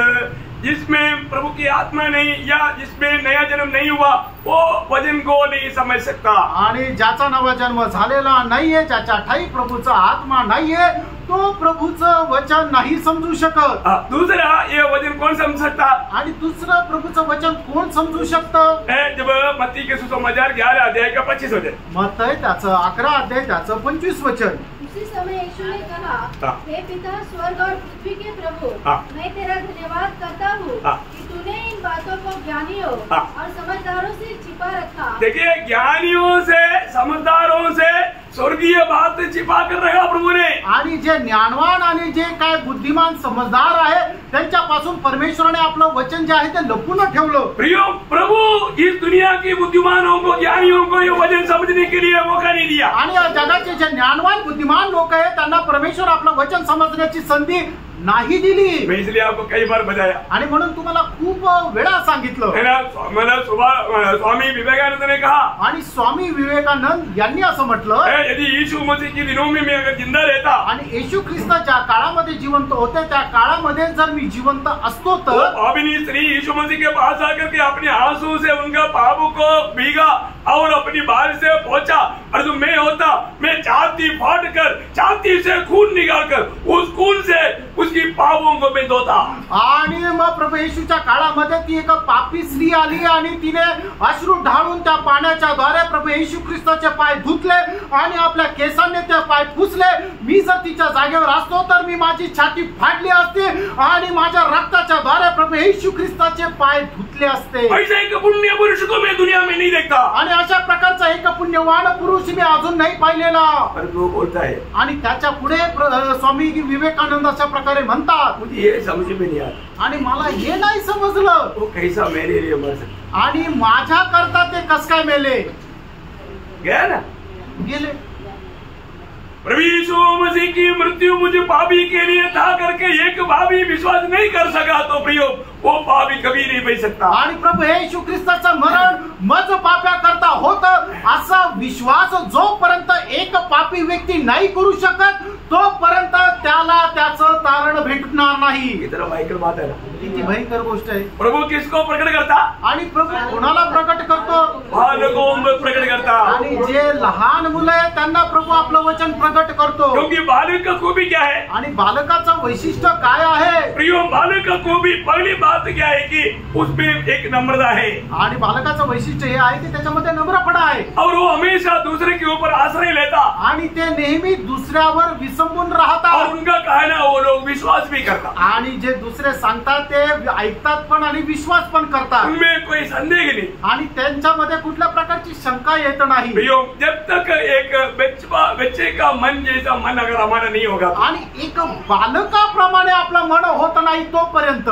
जिसमें प्रभु की आत्मा नहीं या जिसमें नया जन्म नहीं हुआ वो वचन को नहीं समझ सकता। आणि ज्याचा नवा जन्म झालेला नाहीये, ज्याच्या ठाई प्रभूचा आत्मा नाहीये, तो प्रभूचं वचन नाही समजू शकत। दूसरा, ये वचन कौन समझ सकता? आणि दुसरं प्रभूचं वचन कोण समजू शकतं? जब मत्ती के सुसमाचार 11 अध्याय का 25 वचन, मत्ती त्याचं 11 अध्याय त्याचं 25 वचन। उसी समय यीशु ने कहा, हे पिता स्वर्ग और पृथ्वी के प्रभु, मैं तेरा धन्यवाद करता हूँ कि तूने इन बातों को ज्ञानियों और समझदारों से छिपा रखा। देखिए, ज्ञानियों से समझदारों से स्वर्गीय बात छिपा कर रखा प्रभु ने। आणि जे ज्ञानवान आणि जे काय बुद्धिमान समजदार आहे त्यांच्यापासून परमेश्वराने आपलं वचन जे आहे ते लपून ठेवलं। प्रियो, प्रभु इस दुनिया के बुद्धिमानों को, ज्ञानियों को ये वचन समझने के लिए मौका नहीं दिया। आणि या जगाचे जे ज्ञानवान बुद्धिमान लोक आहेत त्यांना परमेश्वर आपलं वचन समजण्याची संधी नाही दिली। मैं इसलिए आपको कई बार बताया, आणि म्हणून तुम्हाला खूप वेळा सांगितलं है ना। स्वामी विवेकानंद ने कहा, आणि स्वामी विवेकानंद यांनी असं म्हटलं, यदि यीशु मसीह के दिनों में मैं अगर जिंदा रहता, आणि येशू ख्रिस्त ज्या काळामध्ये जिवंत होते त्या काळामध्ये जर मी जिवंत असतो तर पापिनी स्त्री यीशु मसीह के पास आकर के अपने आंसू से उनका पापों को भीगा और अपनी बाहर से पहुंचा, और जो मैं होता, मैं छाती फाड़ कर, छाती से खून निकाल कर उस खून से उसकी पापों को मैं धोता। आणि मग प्रभू येशूच्या काळामध्ये ती एक पापी स्त्री आली आणि तिने अश्रू ढाळून त्या पाण्याच्या द्वारे प्रभू येशू ख्रिस्ताचे पाय धुतले आणि आपल्या केसांनी ते पाय पुसले। मी जर तिच्या जागेवर असतो तर मी माझी छाती फाडली असती आणि माझ्या रक्ताच्या द्वारे प्रभू येशू ख्रिस्ताचे पाय धुतले असते। ऐसा एक पुण्य पुरुष को मैं दुनिया में नहीं देखता। आणि अशा प्रकारचा एक पुण्यवान पुरुष मी अजून नाही पाहिलेला। परंतु बोलता है, आणि त्याच्या पुढे स्वामी विवेकानंद अशा प्रकारे म्हणतात, मुझे ये समझ में नहीं आता आणि मला हे नाही समजलं वो कैसा मेरे लिए मर सकता। आणि माझ्या करता ते कस काय मेले। गया ना, गेले। प्रभु यीशु मसीह की मृत्यु मुझे पापी के लिए था करके एक पापी विश्वास नहीं कर सका तो प्रियो वो पापी कभी नहीं बच सकता। आणि प्रभू येशू ख्रिस्ताचं मरण मज पाप्या करता होत असा विश्वास जोपर्यंत एक पापी व्यक्ती नाही करू शकत तोपर्यंत त्याला त्याचं तारण भेटणार नाही। इतना भयंकर बात है ना, किती भयंकर गोष्ट आहे। प्रभु किसको प्रकट करता? आणि प्रभू कोणाला प्रकट करतो? बालकों को प्रकट करता। आणि जे लहान मुलं आहेत त्यांना प्रभू आपलं वचन प्रकट करतो। क्योंकि बालक का खूबी क्या है? आणि बालकाचं वैशिष्ट्य काय आहे? प्रियो बालक का खूबी पहली बात क्या है कि उसमें एक नम्रता है। आणि बालकाचं वैशिष्ट्य हे आहे की त्याच्यामध्ये नम्रपणा आहे। और वो हमेशा दूसरे के ऊपर आश्रय लेता आणि ते नेहमी दुसऱ्यावर विसंबून राहतात। और उनका कहना वो लोग विश्वास भी करता। आणि जे दुसरे सांगतात ते ऐकतात पण आणि विश्वास पण करतात। उनमें कोई संदेह नहीं। आणि त्यांच्यामध्ये कुठल्या प्रकारची शंका येत नाही। प्रियो जब तक एक बच्चे का मन जैसा मन अगर हमारा नहीं होगा आणि एक बालकाप्रमाणे आपलं मन होत नाही तोपर्यंत,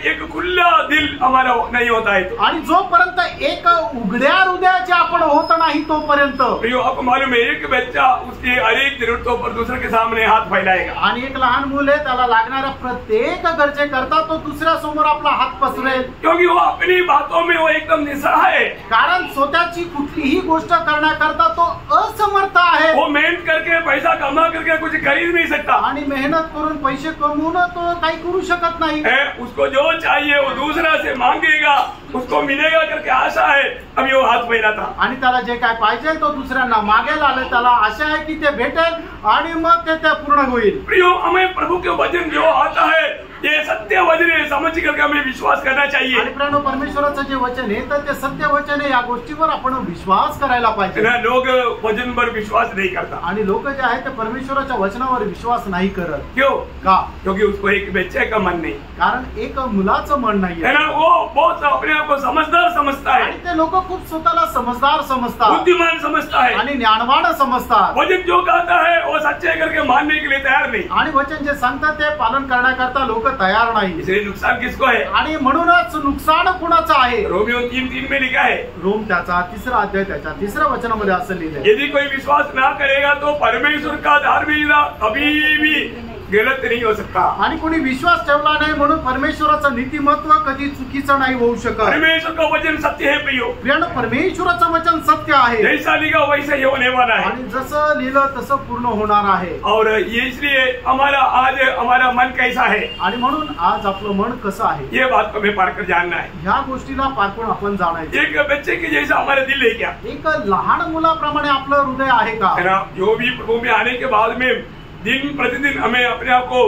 एक खुला दिल हमारा नहीं होता है तो, आणि जोपर्यंत एक उघड्या हृदयाचे आपण होत नाही तोपर्यंत प्रियो आपको मालूम है एक बच्चा उसकी हर एक जरूरतों पर दूसरे के सामने हाथ फैलाएगा। आणि एक लहान मुल आहे त्याला लागणाऱ्या प्रत्येक गरजे करता तो दुसऱ्या समोर आपला हात पसरेल। क्योंकि वो अपनी बातों में वो एकदम निस्सहाय है। कारण स्वतःची कुठलीही गोष्ट करण्याकरता तो असमर्थ आहे। वो मेहनत करके पैसा कमा करके कुछ खरीद नहीं सकता। आणि मेहनत करून पैसे कमवून तो काही करू शकत नाही। उसको जो चाहिए वो दूसरा से मांगेगा, उसको मिलेगा करके आशा है, अभी वो हाथ फैलाता। आणि त्याला जे काय पाहिजे तो दुसऱ्यांना मागेल आले, त्याला आशा आहे की ते भेटेल आणि मग ते पूर्ण होईल। प्रियो हमें प्रभु के वचन जो आता है ये सत्य वचन है समझ करके हमें विश्वास करना चाहिए। आणि प्रियो परमेश्वराचं जे वचन आहे तर ते सत्य वचन आहे, या गोष्टीवर आपण विश्वास करायला पाहिजे। लोग वचन पर विश्वास नहीं करता। आणि लोक जे आहेत ते परमेश्वराच्या वचनावर विश्वास नाही करत। क्यों? का? क्योंकि उसको एक बच्चे का मन नहीं, कारण एक मुलाचं मन नाही है ना। वो बहुत अपने आप को समझदार समझता है। आणि ते लोक खूप स्वतःला समजदार समजतात, बुद्धिमान समझता है आणि ज्ञानवान समजतात। वचन जो कहता है वो सच्चे करके मानने के लिए तैयार नहीं। आणि वचन जे सांगतात ते पालन करण्याकरता लोक तयार नाही। इसलिए नुकसान किसको है? आणि म्हणूनच नुकसान कुणाचं आहे? रोमियो 3:3 में लिखा है, रोम त्याचा 3रा अध्याय त्याच्या 3ऱ्या वचनामध्ये असं लिहिलंय, यदि कोई विश्वास ना करेगा तो परमेश्वर का धार्मिकता कभी भी गलत नहीं हो सकता। आणि कोणी विश्वास ठेवला नाही म्हणून परमेश्वराचं नीतिमत्व कधी चुकीचं नाही होऊ शकत। परमेश्वर का वचन सत्य है प्रियो। प्रियानो परमेश्वराचं वचन सत्य आहे। जैसा लिखा वैसा ही होने वाला है। आणि जसं लिहिलं तसं पूर्ण होणार आहे। और ये इसलिए हमारा मन कैसा है, आणि म्हणून आज आपलं मन कसं आहे ये बात को हमें पारकर जानना है। ह्या गोष्टीला पारखून आपण जाणायचं। एक बच्चे के जैसा हमारा दिल है क्या? एक लहान मुलाप्रमाणे आपलं हृदय आहे का? है ना। जो भी प्रभु में आने के बाद में दिन प्रतिदिन हमें अपने आप को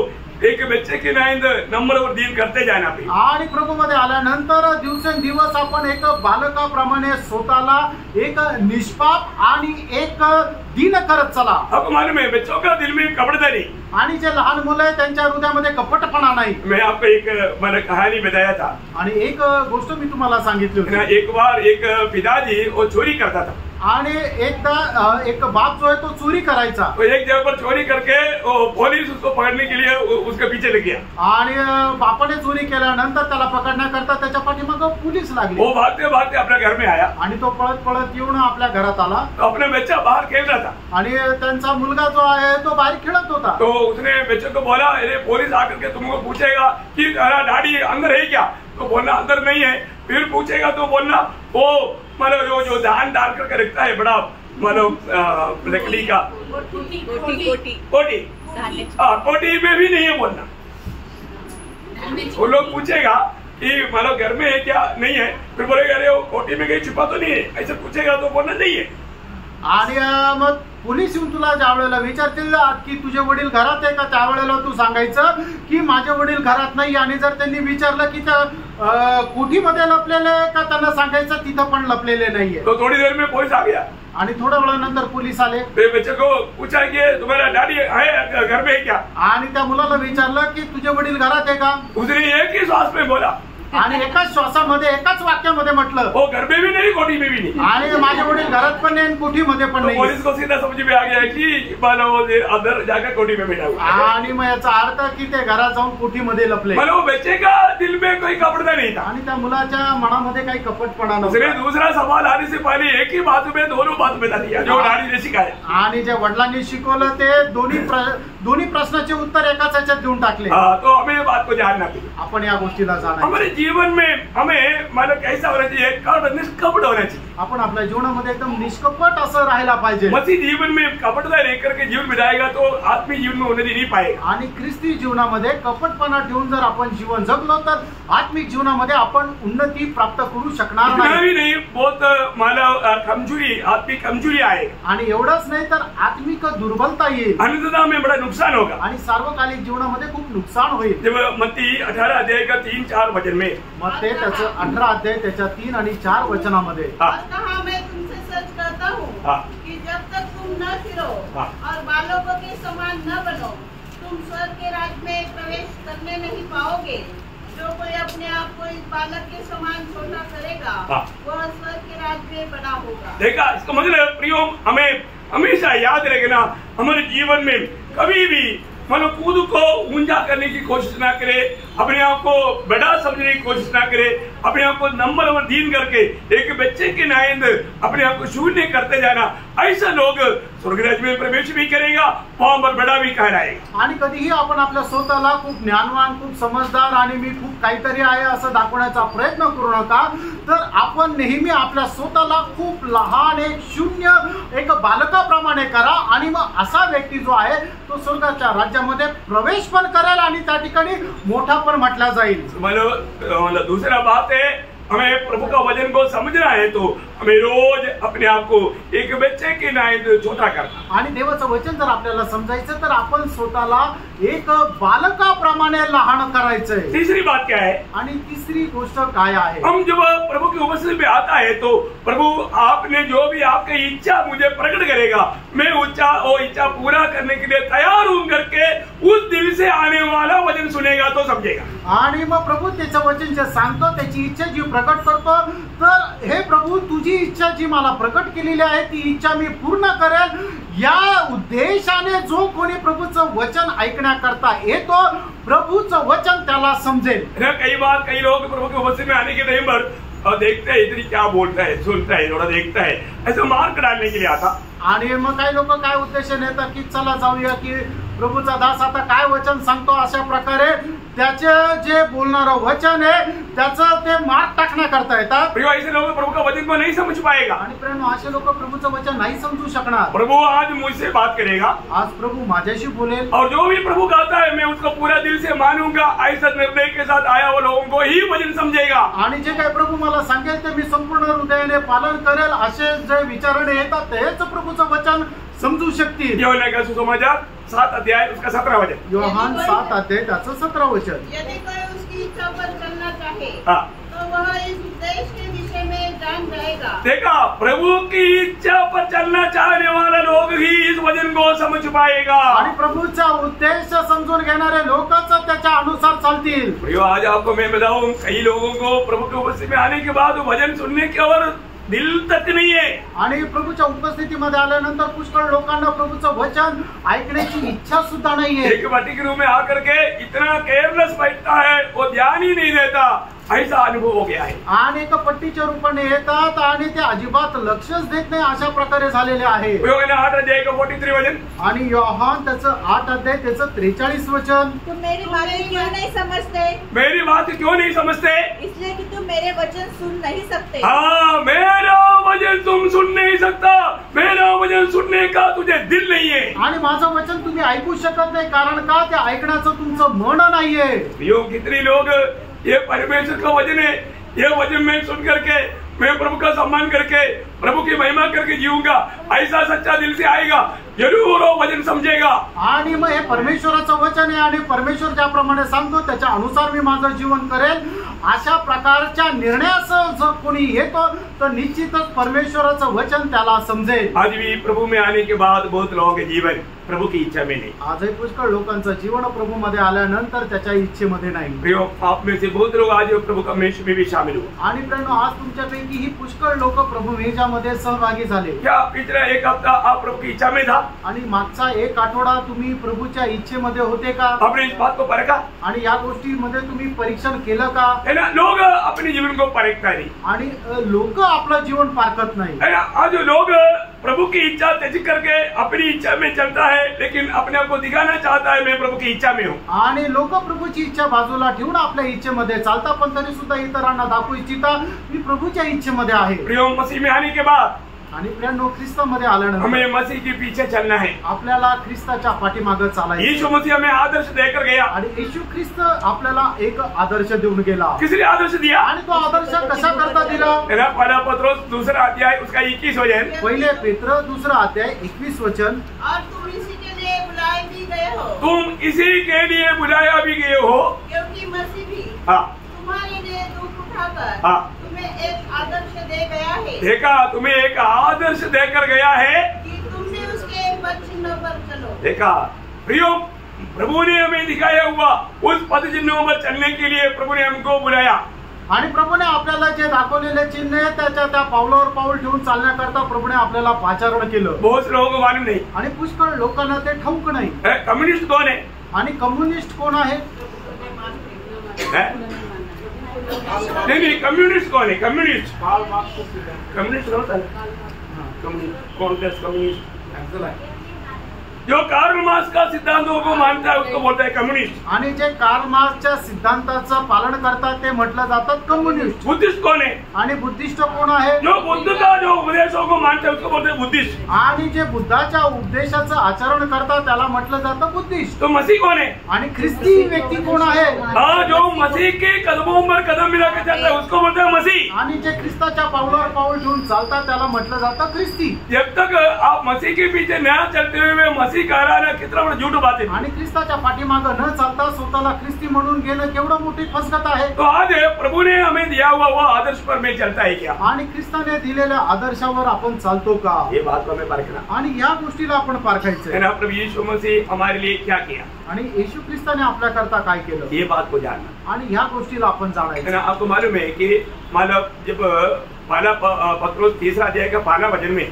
एक बच्चे के नंबरवर दिन करते जाना पाहिजे। आणि प्रभूमध्ये आल्यानंतर दिवसेंदिवस आपण एक बालकाप्रमाणे स्वतःला एक निष्पाप आणि एक दिन करत चला। आपको मालूम है बच्चों का दिल में कपटता नहीं। आणि जे लहान मुलं आहेत त्यांच्या हृदयामध्ये कपटपणा नाही। मैं आपको एक मैंने कहानी बताया था। आणि एक गोष्ट मी तुम्हाला सांगितली होती। एक बार एक पिताजी वो चोरी करता था। आणि एकदा एक बाप जो है तो चोरी करायचा। तो एक जगह पर चोरी करके पुलिस उसको पकड़ने के लिए उसके पीछे लग गया। आणि बापाने चोरी केल्यानंतर त्याला पकडण्याकरता त्याच्या पाठीमागे पोलीस लागले। वो भागते भागते अपने घर में आया आणि तो पळत पळत येऊन आपल्या घरात आला। तो अपने बच्चा बाहर खेल रहा था आणि त्यांचा मुलगा जो आहे तो बाहेर खेळत होता। तो उसने बच्चे को बोला, अरे पुलिस आकर के तुमको पूछेगा कि डैडी अंदर है क्या? तो बोलना अंदर नहीं है। फिर पूछेगा तो बोलना वो मतलब जो धान डाल करके रखता है बड़ा मतलब लकड़ी का कोटी में भी नहीं है बोलना। वो लोग पूछेगा कि मानो घर में है क्या नहीं है, फिर बोलेगा अरे वो कोठी में कहीं छुपा तो नहीं है, ऐसे पूछेगा तो बोलना नहीं है। आणि मग पोलीस येऊन तुला ज्या वेळेला विचारतील की तुझे वडील घरात आहे का, त्यावेळेला तू सांगायचं की माझे वडील घरात नाही। आणि जर त्यांनी विचारलं की त्या कोठीमध्ये लपलेले आहे का, त्यांना सांगायचं तिथं पण लपलेले नाहीये। तो थोड़ी देर में पुलिस आ गया आणि थोड्या वेळानंतर पोलीस आले। बच्चे को पूछा कि तुम्हारा डैडी है घर में है क्या, आणि त्या मुलाला विचारलं की तुझे वडील घरात आहे का। उसने एक ही श्वास में बोला आणि एकाच श्वासामध्ये एकाच वाक्यामध्ये म्हटलं वो घर में भी नहीं कोठी में भी नहीं। आणि माझे वडील घरात पण नाही कोठीमध्ये पण नाही। पुलिस को सीधा समझ में आ गया कि मानो वो अंदर जाकर कोठी में बैठा हुआ है। आणि मग याचा अर्थ की ते घरात जाऊन कोठीमध्ये लपले। मानो वो बच्चे का दिल में कोई कपड़ा नहीं था आणि त्या मुलाच्या मनामध्ये काही कपटपणा उसने नव्हता। दूसरा सवाल आने से पहले एक ही बात में दोनों बात बता दिया जो डैडी ने सिखाया। आणि जे वडिलांनी शिकवलं ते दोन्ही प्रश्नाचे उत्तर एकाच ह्याच्यात देऊन टाकले। तो हमें बात को जानना चाहिए, आपण या गोष्टीला जाणायचं। हमारे जीवन में हमें मतलब कैसा होना चाहिए, निष्कपट होना चाहिए। आपण आपल्या जीवनामध्ये एकदम निष्कपट असं राहायला पाहिजे। मसीह जीवन में कपटता लेकर के जीवन बिताएगा तो आत्मिक जीवन में उन्नति नहीं पाएगा। आणि ख्रिस्ती जीवनामध्ये कपटपणा ठेवून जर आपण जीवन जगलो तर आत्मिक जीवनामध्ये आपण उन्नती प्राप्त करू शकणार नहीं। बहुत मानव कमजोरी, आत्मिक कमजोरी आएगा। आणि एवढंच नाही तर आत्मिक दुर्बलता येईल, अनंतता में बड़ा नुकसान होगा आणि सार्वकालिक जीवनामध्ये खूप नुकसान होईल। जब मत्ती 18 अध्याय का 3-4 वचन में मग ते त्याचं 18 अध्याय त्याच्या 3 आणि 4 वचनामध्ये कहा मैं तुमसे सच कहता हूँ कि जब तक तुम न फिरो और बालकों के समान न बनो, तुम स्वर्ग के राज्य में प्रवेश करने नहीं पाओगे। जो कोई अपने आप को इस बालक के समान छोटा करेगा वह स्वर्ग के राज्य में बड़ा होगा। देखा, इसका मतलब प्रियो हमें हमेशा याद रखना, हमारे जीवन में कभी भी मानो खुद को ऊंचा करने की कोशिश ना करे, अपने आप को बड़ा समझने की कोशिश ना करे, अपने आप को नंबर वन दीन करके एक बच्चे के नायंद अपने आप को शून्य करते जाना, ऐसा लोग स्वर्ग राज्य में प्रवेश भी करेगा, वहां पर बड़ा भी कहलाएगा। आणि कधीही आपण आपल्या स्वतःला खूप ज्ञानवान, खूप समजदार आणि मी खूप काहीतरी आहे असं दाखवण्याचा प्रयत्न करू नका। तर आपण नेहमी आपल्या स्वतःला खूप लहान, एक शून्य, एक बालकाप्रमाणे करा आणि मग असा व्यक्ती जो आहे तो स्वर्गाच्या राज्यामध्ये प्रवेश पण करेल आणि त्या ठिकाणी मोठा पण म्हटला जाईल। मतलब दूसरा बात है, हमें प्रभु का वचन को समझना है तो हमें रोज अपने आप को एक बच्चे के नायंद छोटा करना। आणि देवाचं वचन जर आपल्याला समजायचं तर आपण स्वतःला एक बालकाप्रमाणे लहान करायचंय। तीसरी बात क्या है, आणि तिसरी गोष्ट काय आहे, हम जब प्रभु की उपस्थिति में आता है तो प्रभु आपने जो भी आपकी इच्छा मुझे प्रकट करेगा, मैं वो इच्छा पूरा करने के लिए तैयार हूं करके उस दिल से आने वाला वचन सुनेगा तो समझेगा। आणि मग प्रभू त्याचं वचन जे सांगतो, त्याची इच्छा जी प्रकट करतो, तर हे प्रभू तुझी इच्छा जी मला प्रकट केलेली आहे ती इच्छा मी पूर्ण करेल, या उद्देशाने जो कोणी प्रभूचं वचन ऐकण्याकरता येतो, प्रभूचं वचन त्याला समजेल। कई बार कई लोग प्रभु की उपस्थिति में आने के टाइम पर और देखते हैं इतनी क्या बोलता है, सुनता है, थोड़ा देखता है, ऐसा मार्क डालने के लिए आता। आणि मग काही लोक काय उद्देशाने येतात की चला जाऊया की प्रभूचा दास आता काय वचन सांगतो, अशा प्रकारे त्याचे जे बोलणारं वचन आहे त्याचं ते मार्क टाकण्याकरता येतात। ऐसे लोग प्रभु का वचन को नहीं समझ पाएगा। आणि प्रेरणा असे लोक प्रभूचं वचन नाही समजू शकणार। प्रभु आज मुझसे बात करेगा, आज प्रभू माझ्याशी बोलेल, और जो भी प्रभु कहता है मैं उसको पूरा दिल से मानूंगा, ऐसा निर्णय के साथ आया वो लोगों को ही वचन समझेगा। आणि जे काही प्रभू मला सांगेल ते मी संपूर्ण हृदयाने पालन करेल, असे जे विचारणे येतात तेच प्रभूचं वचन समजू शकतील। यूहन्ना का सुसमाचार 7 अध्याय उसका 17 वचन, योहान 7 अध्याय त्याचं 17 वचन। यदि कोई उसकी इच्छा पर चलना चाहे हाँ, तो वह इस उद्देश्य के विषय में जान जाएगा। देखा, प्रभु की इच्छा पर चलना चाहने वाला लोग ही इस वचन को समझ पाएगा। आणि प्रभूचा उद्देश समजून घेणारे लोकच त्याच्या अनुसार चालतील। प्रियो, आज आपको मैं बताऊं, कई लोगों को प्रभु की उपस्थिति में आने के बाद भजन सुनने की और दिल तक नहीं है। आणि प्रभूच्या उपस्थितीमध्ये आल्यानंतर पुष्कळ लोकांना प्रभूचं वचन ऐकण्याची इच्छा सुद्धा नाहीये। एक बाटी के रूम में आकर के इतना केयरलेस बैठता है, वो ध्यान ही नहीं देता, ऐसा अनुभव हो गया है। आणि एक पट्टीच्या रूपाने येतात आणि ते अजिबात लक्षच देत नाही, अशा प्रकारे झालेले आहे। योहान 8 अध्याय का 43 वचन, आणि योहान त्याचं 8 अध्याय त्याचं 43 वचन। तुम मेरी बातें क्यों नहीं समझते? मेरी बात क्यों नहीं समझते? इसलिए कि तुम मेरे वचन सुन नहीं सकते। हाँ, मेरा वचन तुम सुन नहीं सकता, मेरा वचन सुनने का तुझे दिल नहीं है। आणि माझं वचन तुम्ही ऐकू शकत नाही, कारण का ते ऐकण्याचं तुमचं मन नाहीये। कितने लोग ये परमेश्वर का वचन है, ये वचन मैं सुन करके मैं प्रभु का सम्मान करके प्रभु की महिमा करके जीऊंगा, ऐसा सच्चा दिल से आएगा जरूर वो वचन समझेगा। आणि मग हे परमेश्वराचं वचन आहे आणि परमेश्वर ज्याप्रमाणे सांगतो त्याच्या अनुसार मी माझं जीवन करेल, अशा प्रकारच्या निर्णयास जर कोणी येतो तर निश्चितच परमेश्वराचं वचन त्याला समजेल। आज भी प्रभु में आने के बाद बहुत लोगों के जीवन प्रभु की इच्छा में नहीं। आजही पुष्कळ लोकांचं जीवन प्रभू मध्ये आल्यानंतर त्याच्या इच्छेमध्ये नाही। प्रियो, आप में से बहुत लोग आज प्रभु का मेष में भी शामिल हुए। आणि प्रियो, आज तुमच्यापैकी ही पुष्कळ लोक प्रभु मेजामध्ये सहभागी झाले। क्या पिछला एक हफ्ता आप प्रभु की इच्छा में था? आणि मागचा एक आठवडा तुम्ही प्रभूच्या इच्छेमध्ये होते का? आपने इस बात को परखा? आणि या गोष्टीमध्ये तुम्ही परीक्षण केलं का? है ना, लोग अपने जीवन को परखता नहीं आणि लोक आपलं जीवन पारखत नाही। है ना, आज लोग प्रभु की इच्छा त्याची करके अपनी इच्छा में चलता है, लेकिन अपने आप को दिखाना चाहता है मैं प्रभु की इच्छा में हूँ। आणि लोक प्रभूची इच्छा बाजूला ठेवून आपल्या इच्छेमध्ये चालता, पण तरी सुद्धा इतरांना दाखवू इच्छिता मी प्रभूच्या इच्छेमध्ये आहे। प्रियो, मसीह में आने के बाद आणि प्रियो, ख्रिस्तामध्ये आल्यानंतर हमें मसीह के पीछे चलना है। आपल्याला ख्रिस्ताच्या पाठीमागे चालायचं। यीशु मसीह हमें आदर्श देकर गया। आणि येशू ख्रिस्त आपल्याला एक आदर्श देऊन गेला। किसने आदर्श दिया? आणि तो आदर्श कशा करता दिला? है ना, पहला पत्रोस दूसरा अध्याय उसका 21 वचन। पहिले पेत्र दूसरा अध्याय 21 वचन। और तुम इसी के लिए बुलाए भी गए हो, तुम इसी के लिए बुलाया भी गए हो, क्योंकि मसीह भी हाँ तुम्हारे लिए दुख उठाकर हाँ तुम्हें एक आदर्श दे गया है। देखा, तुम्हें एक आदर्श देकर गया है कि तुम भी उसके पद चिन्हों पर चलो। देखा प्रियो, प्रभु ने हमें दिखाया हुआ उस पद चिन्हों पर चलने के लिए प्रभु ने हमको बुलाया। आणि प्रभूने आपल्याला जे दाखवलेले चिन्ह आहे त्याच्या त्या पावलावर पाऊल ठेवून चालण्याकरता प्रभूने आपल्याला पाचारण केलं। बहुत लोगों को मालूम नहीं। आणि पुष्कळ लोकांना ते ठाऊक नाही। कम्युनिस्ट कौन है? आणि कम्युनिस्ट कोण आहे? नहीं, कम्युनिस्ट कौन है? कम्युनिस्ट कम्युनिस्ट होता है, कम्युनिस्ट कम्युनिस्ट जो कार्ल मार्क्स का सिद्धांतों को मानता है उसको बोलता है कम्युनिस्ट। आणि जे कार्ल मार्क्सच्या सिद्धांताचं पालन करतात ते म्हटलं जातात कम्युनिस्ट। बुद्धिस्ट कौन है? आणि बुद्धिस्ट कोण आहे? जो बुद्ध का जो उपदेशों को मानता है उसको बोलते हैं बुद्धिस्ट। आणि जे बुद्धाच्या उपदेशाचं आचरण करतात त्याला म्हटलं जातं बुद्धिस्ट। तो मसीह कौन है? आणि ख्रिस्ती व्यक्ती कोण आहे? हाँ, जो मसीह के कदमों पर कदम मिला के चलता है उसको बोलते हैं मसीह। आणि जे ख्रिस्ताच्या पावलावर पाऊल ठेवून चालतात त्याला म्हटलं जातं ख्रिस्ती। जब तक आप मसीह के पीछे न चलते हुए मसीह कहलाना कितना बड़ा झूठ बात है। आणि ख्रिस्ताच्या पाठीमागे न चालता स्वतःला ख्रिस्ती म्हणून गेलं केवढं मोठी फसगत आहे। तो आज प्रभु ने हमें दिया हुआ वो आदर्श पर में चलता है क्या? आणि ख्रिस्ताने दिलेल्या आदर्शावर आपण चालतो का? ये बात को हमें परखना। आणि या गोष्टीला आपण पारखायचं है ना। प्रभु यीशु मसीह हमारे लिए क्या किया आणि येशू ख्रिस्ताने आपल्या करता काय केलं ये बात को जानना। आणि ह्या गोष्टीला आपण है जाणायचं। ना। आपको मालूम है कि मतलब जब पहला पत्रोस तीसरा अध्याय का 12 वचन में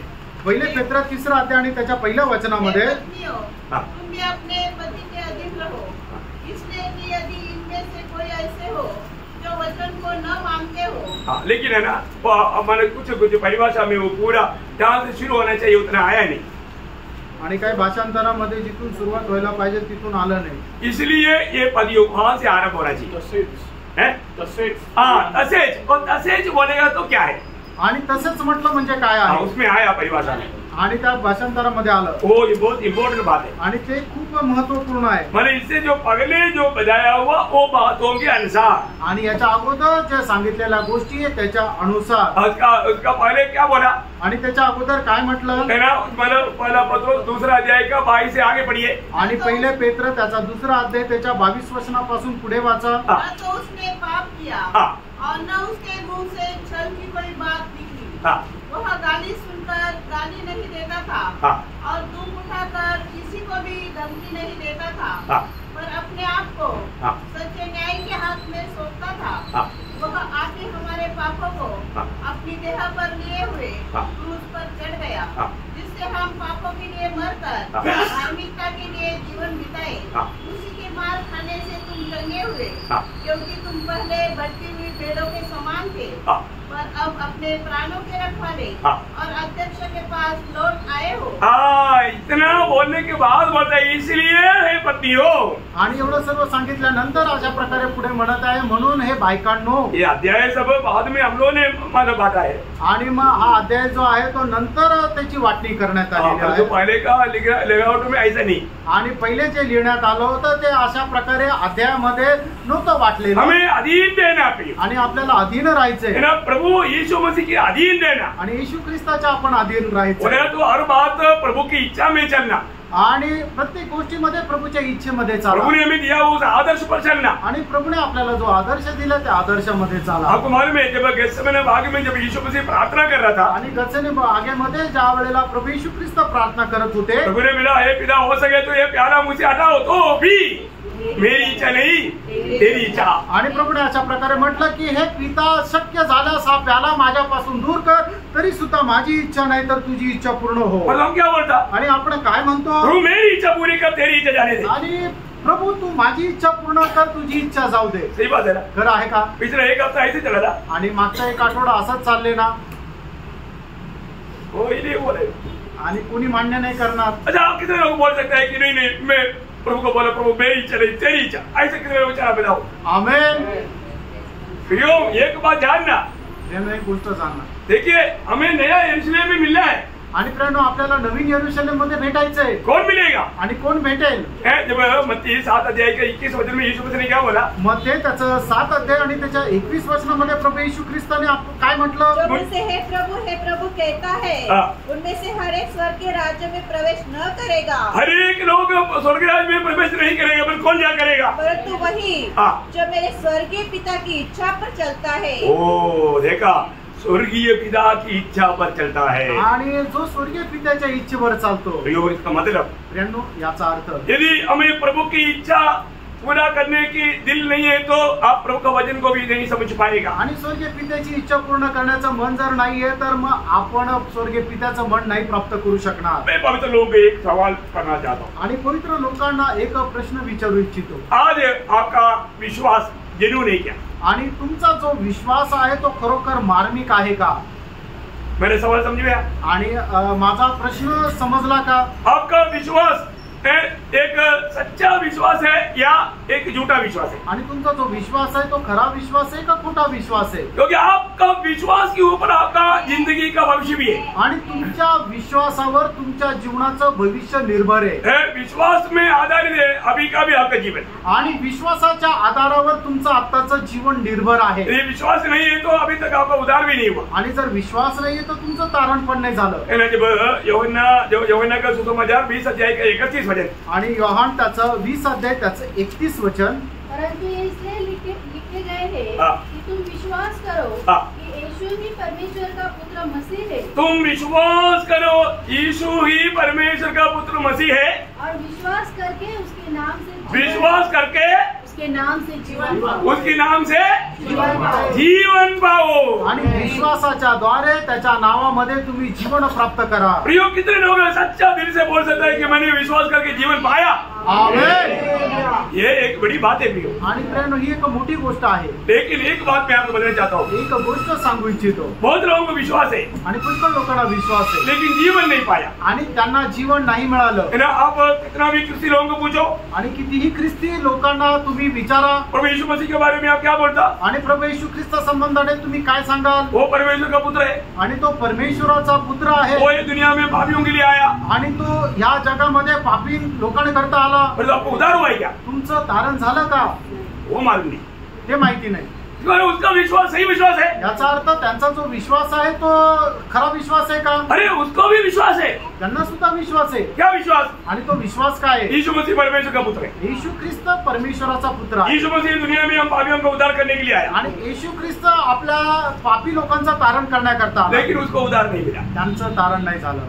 पहिले पेत्र तिसरा अध्याय आणि त्याच्या पहिल्या वचनामध्ये तुम भी अपने पति के अधीन रहो, इसलिए कि यदि इनमें से कोई ऐसे हो जो वचन को न मानते हो। हाँ, लेकिन है ना हमारे कुछ परिभाषा में वो पूरा जहाँ से शुरू होना चाहिए उतना आया नहीं। आणि काही भाषांतरामध्ये जिथून सुरुवात व्हायला पाहिजे तिथून आलं नाही। इसलिए ये पद वहां से आरंभ होना चाहिए। हाँ, तसेज। और तसेज बोलेगा तो क्या है? आणि तसंच म्हटलं म्हणजे काय आहे? उसमें आया परिभाषा में आणि त्या भाषांतरामध्ये आलं। वो ये बहुत इम्पोर्टेंट बात है आणि ते खूप महत्वपूर्ण आहे। मैंने इससे जो पहले जो बताया हुआ वो बातों के अनुसार आणि याच्या अगोदर जे सांगितलेल्या गोष्टी आहे त्याच्या अनुसार। उसका पहले क्या बोला? आणि त्याच्या अगोदर काय म्हटलं? है ना, मतलब पहला पत्रोस दूसरा अध्याय का 22 से आगे पढ़िए। आणि पहिले पेत्र त्याचा दुसरा अध्याय त्याच्या 22 वचनापासून पुढे वाचा। तो उसने पाप किया और न उसके मुंह से छल की कोई बात निकली। वह गाली सुनकर गाली नहीं देता था और दुख उठाकर किसी को भी धमकी नहीं देता था, पर अपने आप को सच्चे न्याय के हाथ में सौंपता था। वह आके हमारे पापों को अपनी देह पर लिए हुए क्रूस पर चढ़ गया, जिससे हम पापों के लिए मरकर धार्मिकता के लिए जीवन बिताए। उसी के मार खाने से तुम जंगे हुए, क्योंकि तुम पहले भटकी हुई भेड़ों के समान थे, पर अब अपने प्राणों के रखवाले और अध्यक्ष के पास लौट आए हो। इतना बोलने के बाद बोलता है इसलिए हे पत्नियों आणि एवढं सर्व सांगितल्यानंतर अशा प्रकारे पुढे म्हणत आहे, म्हणून हे बायकांनो, ये अध्याय सब बाद में हम लोगों ने माना बांटा है। आणि मग हा अध्याय जो आहे तो नंतर त्याची वाटणी करण्यात आलेली जो आहे। पहले का लेआउट में ऐसा नहीं, आणि पहिले जे लिहिण्यात आलं होतं ते अशा प्रकारे अध्यायामध्ये नव्हतं वाटलेलं। हमें अधीन देना प्रिय, आणि आपल्याला अधीन राहायचंय, है ना, प्रभु यीशु मसीह के अधीन देना, आणि येशू ख्रिस्ताच्या आपण अधीन राहायचं, और तो हर बात प्रभु की इच्छा में चलना, आणि प्रत्येक गोष्टीमध्ये प्रभूच्या इच्छेमध्ये प्रभु चाला, ने हमें दिया उस आदर्श पर चलना। आणि प्रभूने आपल्याला जो आदर्श दिला त्या आदर्शामध्ये चाला। आपको मालूम है जब गेत्सेमने बाग में जब यीशु मसीह प्रार्थना कर रहा था, आणि गत्सेमने बागेमध्ये ज्या वेळेला प्रभू येशू ख्रिस्त प्रार्थना करत होते, प्रभु ने मिला, हे पिता हो सके तो ये प्याला मुझसे हटाओ, तो भी मेरी इच्छा नहीं तेरी इच्छा। आणि प्रभूने अशा प्रकारे म्हटलं की हे पिता, शक्य झाल्यास हा प्याला माझ्यापासून दूर कर, तरी सुद्धा माझी इच्छा नाही तर तुझी इच्छा पूर्ण हो। और हम क्या बोलता, आणि आपण काय म्हणतो, प्रभु मेरी इच्छा पूरी कर, तेरी इच्छा जाने दे। आणि प्रभू तू माझी इच्छा पूर्ण कर, तुझी इच्छा जाऊ दे। सही बात है ना? खरं आहे का? पिछला एक हफ्ता ऐसे चला था, आणि मागचा एक आठवडा असाच चालले ना, कोई नहीं बोले। आणि कुणी मान्य नाही करणार। अच्छा, आप कितने लोग बोल सकते हैं कि नहीं नहीं मैं प्रभु को बोला, प्रभु मेरी इच्छा नहीं तेरी इच्छा, ऐसे कितने लोग विचार बताओ। आमेन। प्रियो, एक बात जानना, एक गोष्ट सांगणार, देखिए हमें नया यरूशलेम में मिलना है। आणि प्रेरणो आपल्याला नवीन यरूशलेम मध्ये भेटायचंय। कौन मिलेगा? आणि कोण भेटेल? जब मत्ती 7 अध्याय के 21 वचन में यीशु मसीह ने क्या बोला, मध्ये त्याचं 7 अध्याय आणि त्याच्या 21 वचनामध्ये प्रभु येशू ख्रिस्ताने काय म्हटलं, जो मुझसे हे प्रभु कहता है, उनमें से हर एक स्वर्ग के राज्य में प्रवेश न करेगा। हर एक लोग स्वर्ग राज्य में प्रवेश नहीं करेगा, पर कौन क्या करेगा? परंतु वही जो मेरे स्वर्गीय पिता की इच्छा पर चलता है। ओ देखा, स्वर्गीय पिता की इच्छा पर चलता है, आणि जो स्वर्गीय पित्याच्या इच्छेवर चालतो। इसका मतलब, याचा अर्थ, यदि हमें प्रभु की इच्छा पूरा करने की दिल नहीं है तो आप प्रभु का वचन को भी नहीं समझ पाएगा। आणि स्वर्गीय पित्याची इच्छा पूर्ण करण्याचं मन जर नाहीये तर मग आपण स्वर्गीय पित्याचं मन नाही प्राप्त करू शकणार। मैं पवित्र लोगों को एक सवाल करना चाहता हूँ, आणि पवित्र लोकांना एक प्रश्न विचारू इच्छितो। आज आपका विश्वास जेन्युइन है क्या? आणि तुमचा जो विश्वास आहे तो खरोखर मार्मिक आहे का? मेरे सवाल समझ में आया? आणि माझा प्रश्न समजला का? आपका विश्वास एक सच्चा विश्वास है या एक झूठा विश्वास है? आणि तुमचा जो विश्वास आहे तो खरा विश्वास आहे का खोटा विश्वास आहे? क्योंकि आपका विश्वास के ऊपर आपका जिंदगी का भविष्य भी है। आणि तुमच्या विश्वासावर तुमच्या जीवनाचं भविष्य निर्भर आहे। विश्वास में आधारित है अभी का भी आपका जीवन, आणि विश्वासाच्या आधारावर तुमचं आत्ताचं जीवन निर्भर आहे। यदि विश्वास नहीं है तो अभी तक आपका उद्धार भी नहीं हुआ। आणि जर विश्वास नाहीये तर तुमचं तारण पण नाही झालं। जब यूहन्ना का सुसमाचार 20 अध्याय का 31 वचन, आणि योहान त्याचं 20 अध्याय त्याचं 31 वचन, परंतु ये इसलिए लिखे गए हैं कि तुम विश्वास करो कि यीशु ही परमेश्वर का पुत्र मसीह है। तुम विश्वास करो यीशु ही परमेश्वर का पुत्र मसीह है, और विश्वास करके उसके नाम से उसके नाम से जीवन पाओ। आणि विश्वासाच्या द्वारे त्याच्या नावामध्ये तुम्ही जीवन प्राप्त करा। प्रियो, कितने लोग सच्चा दिल से बोल सकते हैं कि मैंने विश्वास करके जीवन पाया? आमेन। ये एक बड़ी बात है प्रियो, आणि प्रेरणो ही एक मोठी गोष्ट आहे। लेकिन एक बात मैं आपको बताना चाहता हूँ, एक गोष्ट सांगू इच्छितो। बहुत लोगों को विश्वास है आणि पुष्कळ लोकांना विश्वास आहे, लेकिन जीवन नहीं पाया। आणि त्यांना जीवन नाही मिळालं। है ना? आप कितना भी ख्रिस्ती लोगों को पूछो, आणि कितीही ख्रिस्ती लोकांना तुम्ही विचारा, प्रभु यीशु मसीह के बारे में आप क्या बोलता? आणि प्रभू येशू ख्रिस्त संबंधाने तुम्ही काय सांगाल? वो परमेश्वर का पुत्र है, आणि तो परमेश्वराचा पुत्र आहे, वो ये दुनिया में पापियों के लिए आया, आणि तो या जगामध्ये पापी लोकांकरता आला। पर आपको उद्धार हुआ है क्या? तुमचं तारण झालं का? वो मालूम नहीं, ते माहिती नाही। उसका विश्वास सही विश्वास है। याचा अर्थ त्यांचा जो विश्वास आहे तो खरा विश्वास आहे का? अरे उसको भी विश्वास है, त्यांना सुद्धा विश्वास आहे। क्या विश्वास? आणि तो विश्वास काय आहे? यीशु मसीह परमेश्वर का पुत्र है, येशू ख्रिस्त परमेश्वराचा पुत्र आहे। यीशु मसीह दुनिया में हम पापियों का उद्धार करने के लिए आया, आणि येशू ख्रिस्त आपल्या पापी लोकांचा तारण करण्याकरता आला, लेकिन उसको उद्धार नहीं मिला। त्यांचं तारण नाही झालं।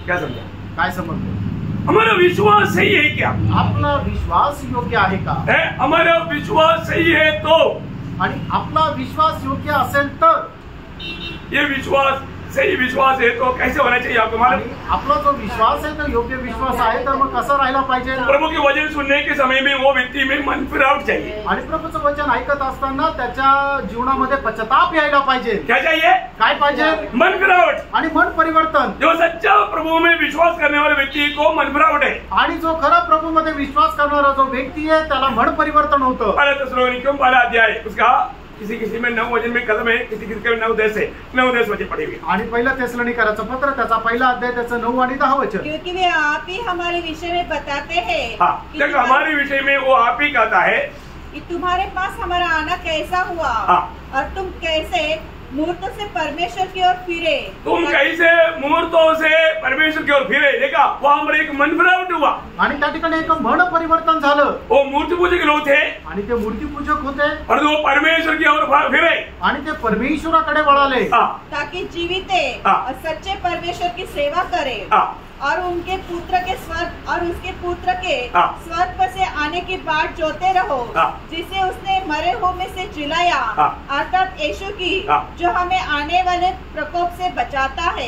क्या समझा? काय समजलं? हमारा विश्वास सही है क्या? आपला विश्वास योग्य आहे का? हमारा विश्वास सही है तो, आणि आपला विश्वास योग्य असेल तर, ये विश्वास सही विश्वास है तो कैसे होना चाहिए आपको मालूम? आणि आपला जो विश्वास आहे तो योग्य विश्वास आहे, तर मग कसा राहिला पाहिजे? प्रभु के वचन सुनने के समय में वो व्यक्ति में मन फिरावट चाहिए। आणि प्रभूचं वचन ऐकत असताना त्याच्या जीवनामध्ये पश्चाताप यायला पाहिजे। क्या चाहिए? काय पाहिजे? मन फिरावट आणि मन परिवर्तन। जो सच्चा प्रभु में विश्वास करने वाले व्यक्ति को मन फिरावट है। आणि जो खरा प्रभू मध्ये विश्वास करणारा जो व्यक्ती आहे त्याला मन परिवर्तन होतं। पहला थिस्सलुनीकियों पहला अध्याय उसका किसी में 9 वचन में कदम है, किसी के 9-10 है, 9-10 वचन पढ़ेंगे। आणि पहिला थिस्सलुनीकराचं पत्र त्याचा पहिला अध्याय त्याचं 9 आणि 10 वचन। क्योंकि वे आप ही हमारे विषय में बताते हैं। हाँ, देखो हमारे विषय में वो आप ही कहता है कि तुम्हारे पास हमारा आना कैसा हुआ। हाँ। और तुम कैसे मुहूर्तों से परमेश्वर की ओर फिरे। तुम कैसे मुहूर्तों से परमेश्वर की ओर फिरे, देखा वहाँ पर एक मन फिरावट हुआ। आणि त्या ठिकाणी एक मन परिवर्तन झालं। वो मूर्ति पूजक लोग थे आणि ते मूर्तिपूजक होते और वो परमेश्वर की ओर फिरे आणि ते परमेश्वराकडे वळाले। ताकि जीवित और सच्चे परमेश्वर की सेवा करे और उनके पुत्र के स्वर्ग और उसके पुत्र के स्वर्ग से आने की बाट जोते रहो, जिसे उसने मरे हुए में से जिलाया, अर्थात यीशु की, जो हमें आने वाले प्रकोप से बचाता है।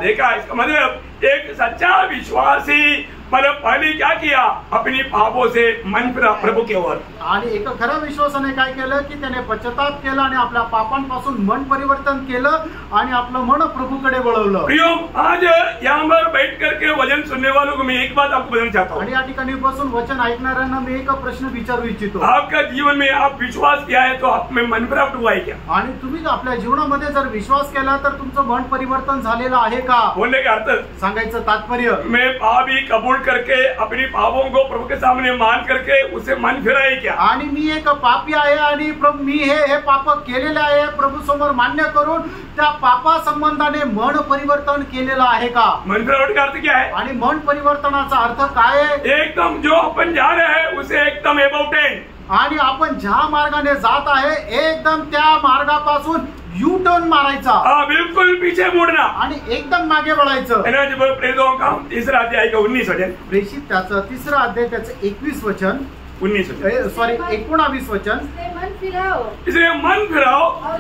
देखा इसका मतलब एक सच्चा विश्वासी मतलब पहले क्या किया, अपनी पापों से मन फिरा प्रभु की ओर। आणि एक खऱ्या विश्वासाने काय केलं की त्याने पश्चाताप केला आणि आपल्या पापांपासून मन परिवर्तन केलं आणि आपलं मन प्रभूकडे वळवलं। प्रियो, आज यहाँ पर बैठ करके वचन सुनने वालों को मैं एक बात आपको बताना चाहता हूँ। आणि या ठिकाणी बसून वचन ऐकणाऱ्यांना मी एक प्रश्न विचारू इच्छितो। आपका जीवन में आप विश्वास किया है तो आप में मन फिरावट हुआ है क्या? आणि तुम्ही आपल्या जीवनामध्ये जर विश्वास केला तर तुमचं मन परिवर्तन झालेलं आहे का? बोलने का अर्थ सांगायचं तात्पर्य, मैं पाप ही कबूल करके अपनी पापों को प्रभु के सामने मान करके उसे मन फिराए क्या? आणि मी एक पापी आहे आणि प्रभू मी हे पाप केलेले आहे प्रभू समोर मान्य करून त्या पापा संबंधाने मन परिवर्तन केलेलं आहे का? मन फिरावट का अर्थ क्या है? आणि मन परिवर्तनाचा अर्थ काय आहे? एकदम जो अपन जा रहे हैं उसे एकदम अबाउट आणि आपण ज्या मार्गाने जात आहे एकदम त्या मार्गापासून यू टर्न मारायचा। बिल्कुल पीछे मुड़ना आणि एकदम मागे वळायचं। प्रेरितों का तीसरा अध्याय का 19 वचन, प्रेषित त्याचं तिसरा अध्याय त्याचं 21 वचन 19 वचन सॉरी 19 वचन, मन फिराओ, इसलिए मन फिराओ और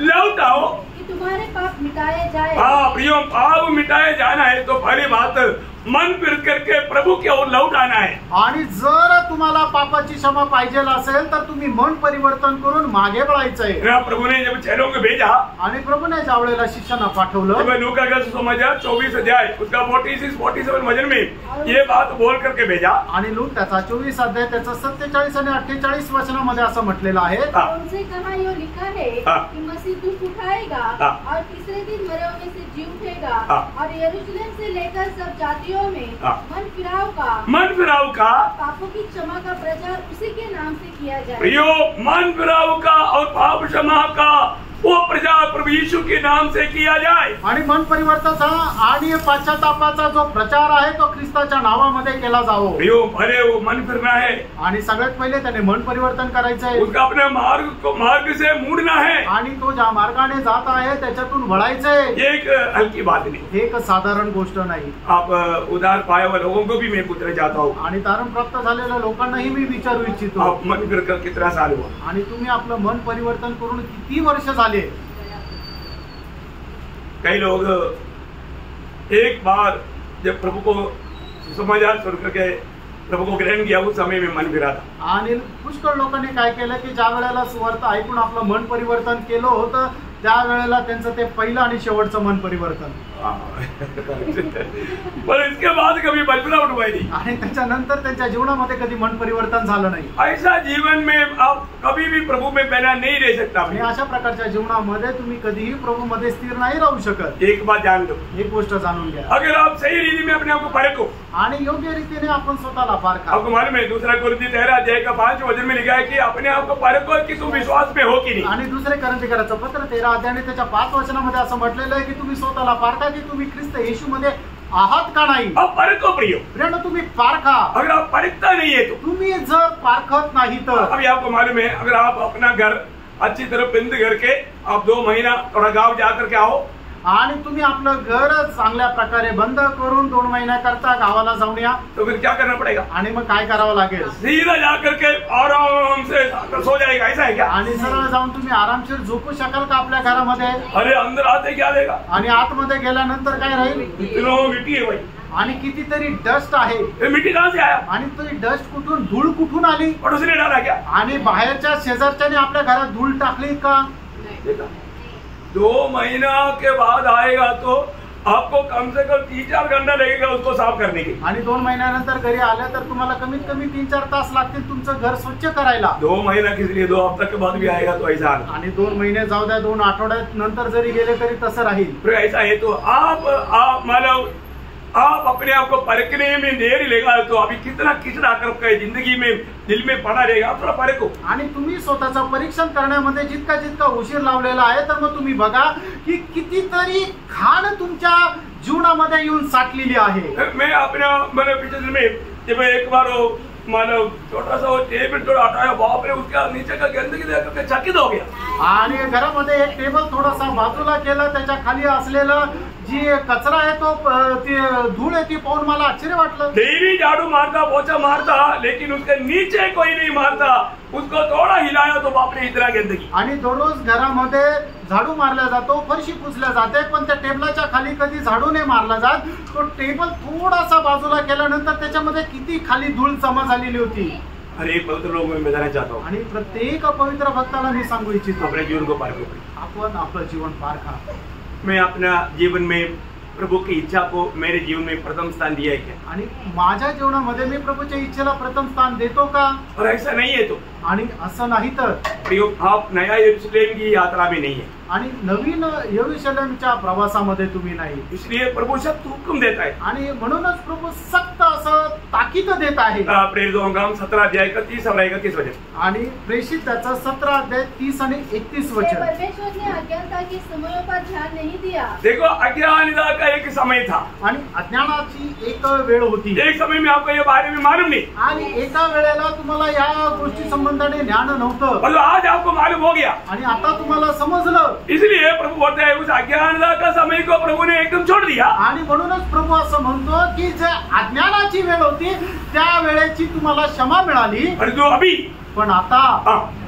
लौट आओ कि तुम्हारे पाप मिटाए जाए। प्रियो, पाप मिटाए जाना है तो पहली बात मन फिर करके प्रभु की ओर लौट आना है। आणि जर तुम्हाला पापाची क्षमा पाहिजे असेल तर तुम्ही मन परिवर्तन करून मागे वळायचंय। प्रभु ने जब चेलों को भेजा आणि प्रभूने ज्या वेळेला शिष्यांना पाठवलं, लूका का सुसमाचार 24 अध्याय उसका 46-47 वचन में ये बात बोल करके भेजा। आणि लूक त्याचा 24 अध्याय त्याचा 47 आणि 48 वचनामध्ये असं म्हटलेलं आहे, उनसे कहा यो लिखा है कि मसीह दुख उठाएगा और तीसरे दिन मरे हुए में से जी उठेगा और यरूशलेम से लेकर सब जातियों में मन फिराव का पापों की क्षमा का प्रचार उसी के नाम से किया जाए। प्रियो, मन फिराव का और पाप क्षमा का वो प्रचार प्रभु यीशु के नाम से किया जाए। आणि मन परिवर्तनाचा आणि पश्चातापाचा जो प्रचार आहे तो ख्रिस्ताच्या नावामध्ये केला जावो। प्रियो, भले वो मन फिरना है आणि सगळ्यात पहिले त्याने मन परिवर्तन करायचं आहे। उसका अपने मार्ग से मुड़ना है आणि तो ज्या मार्गाने जात आहे त्याच्यातून वळायचंय। एक हल्की बात नहीं, एक साधारण गोष्ट नाही। आप उधार पाए हुए लोगों को भी मैं पूछना चाहता हूँ, आणि तारण प्राप्त झालेल्या लोकांनाही मी विचारू इच्छितो, आप मन फिर कर कितना साल हुआ? आणि तुम्ही आपलं मन परिवर्तन करून किती वर्ष झाले? कई लोग एक बार जब प्रभु को सुसमाचार सुन करके प्रभु को ग्रहण किया उस समय में मन फिरा था। आणि पुष्कळ लोकांनी काय केलं की ज्या वेळेला सुवार्थ ऐकून आपलं मन परिवर्तन केलं होतं त्या वेळेला त्यांचं ते पहिलं आणि शेवटचं मन परिवर्तन। पर इसके बाद कभी मन फिरावट हुआ नहीं आणि त्याच्यानंतर त्यांच्या जीवनामध्ये कधी मन परिवर्तन झालं नाही। ऐसा जीवन में आप कभी भी प्रभु में बना नहीं रह सकता। आणि अशा प्रकारच्या जीवनामध्ये तुम्ही कधीही प्रभु मध्ये स्थिर नाही राहू शकत। एक बात जान लो, एक गोष्ट जाणून घ्या, अगर आप सही रीति में अपने आप को परखो आणि योग्य रीतीने आपण स्वतःला पारखा। आपको मालूम है 2 कोरिन्थी 13 अध्याय का 5 वचन में लिखा है कि अपने आप को परखो कि तुम विश्वास में हो कि नहीं। आणि 2 कोरिन्थीकराचं पत्र 13 अध्यायाने त्याच्या 5 वचनामध्ये असं म्हटलेलं आहे की तुम्ही स्वतःला पारखा की तुम्ही ख्रिस्त येशू मध्ये आहात का नाही। अब परखो प्रियो, प्रियो तुम्ही पारखा। अगर आप परखता नहीं है तो तुम्ही जर पारखत नाही तर अभी आपको मालूम है अगर आप अपना घर अच्छी तरह बंद करके आप 2 महीना थोड़ा गांव जाकर के आओ आणि तुम्ही आपलं घर चांगल्या प्रकारे बंद करून 2 महिन्याकरता गावाला जाऊन या, तो फिर क्या करना पड़ेगा? आणि मग काय करावं लागेल? सीधा जाकर के आराम से सो जाएगा, ऐसा है क्या? आणि सरळ जाऊन तुम्ही आरामशीर झोपू शकाल का आपल्या घरामध्ये? अरे अंदर आते क्या देगा? आणि आतमध्ये गेल्यानंतर काय राहील? इतना मिट्टी है भाई, आणि कितीतरी डस्ट आहे. ये मिट्टी कहाँ से आया? आणि तो डस्ट कुठून, धूळ कुठून आली? पड़ोसी ने डाला क्या? आणि बाहेरच्या शेजारच्याने आपल्या घरात धूळ टाकली का? देखा, 2 महीना के बाद आएगा तो आपको कम से कम 3-4 घंटा लगेगा उसको साफ करने के. आणि 2 महिन्यानंतर घरी आल्या तर तुम्हाला कमीत कमी 3-4 तास लागतील तुमचं घर स्वच्छ करायला. 2 महीना किस लिए, 2 हफ्ते के बाद भी आएगा तो ऐसा. आणि 2 महिने जाऊ द्या, 2 आठवड्यात नंतर जरी गेले तरी तसं राहील. फिर ऐसा है तो आप मानो आप अपने आप को परखने में देर लेगा तो अभी कितना किचड़ा कर जिंदगी में दिल में पड़ा रहेगा, आप थोड़ा परखो. आणि तुम्ही स्वतःचं परीक्षण करण्यामध्ये जितका उशीर लावलेला आहे, तर मग तुम्ही बघा की कितीतरी घाण तुमच्या जीवनामध्ये येऊन साठलेली आहे. मैं अपना मैंने पिछले दिन में जब एक बार मानो छोटा सा टेबल थोड़ा हटाया, बाप रे उसका नीचे का गंदगी देख के चकित हो गया. आणि घरामध्ये एक टेबल थोडासा बाजूला केला, त्याच्या खाली असलेला जी कचरा आहे तो धूळ आहे ती पाहून मला आश्चर्य वाटलं. डेली झाड़ू मारता, पोछा मारता, लेकिन उसके नीचे कोई नहीं मारता. उसको थोड़ा हिलाया तो बाप रे इतना गंदगी. आणि दररोज घरामध्ये झाडू मारला जातो, फरशी पुसल्या जाते, पण त्या टेबलाच्या खाली कधी झाडू नाही मारला जात. तो टेबल थोडासा बाजूला केल्यानंतर त्याच्यामध्ये किती खाली धूळ जमा झालेली होती. अरे पवित्र लोग मैं बताना चाहता हूँ, आणि प्रत्येक पवित्र भक्ताला मी सांगू इच्छितो, अपने जीवन को पार करो. आपण आपलं जीवन पारखा. मैं अपना जीवन में प्रभु की इच्छा को मेरे जीवन में प्रथम स्थान दिया है क्या? आणि माझ्या जीवनामध्ये मी प्रभूच्या इच्छेला प्रथम स्थान देतो का? और ऐसा नहीं है तो, आणि असं नाही तर आप नया यरूशलेम की यात्रा में नहीं है. आणि नवीन यरूशलेमच्या प्रवासामध्ये तुम्ही नाही. इसलिए प्रभु सख्त हुक्म देता है. आणि म्हणूनच प्रभू सक्त असं ताकीद देत आहे. प्रेरित 17 अध्याय 31 और 31 वचन. आणि प्रेषित त्याचा 17 अध्याय 30 आणि 31 वचन. परमेश्वर ने अज्ञानता के समयों पर ध्यान नहीं दिया. देखो, अज्ञानता का एक समय था आणि अज्ञानाची एक वेळ होती. एक समय में आपको ये बारे में मालूम नहीं, आणि एका वेळेला तुम्हाला या गोष्टी संबंधाने ज्ञान नव्हतं, मतलब आज आपको मालूम हो गया. आणि आता तुम्हाला समजलं. इसलिए प्रभु बोलते हैं उस अज्ञानता का समय को प्रभु ने एकदम छोड़ दिया. आणि म्हणूनच प्रभू असं म्हणतो की जे अज्ञानाची वेळ होती त्या वेळेची तुम्हाला क्षमा मिळाली, और जो अभी, पण आता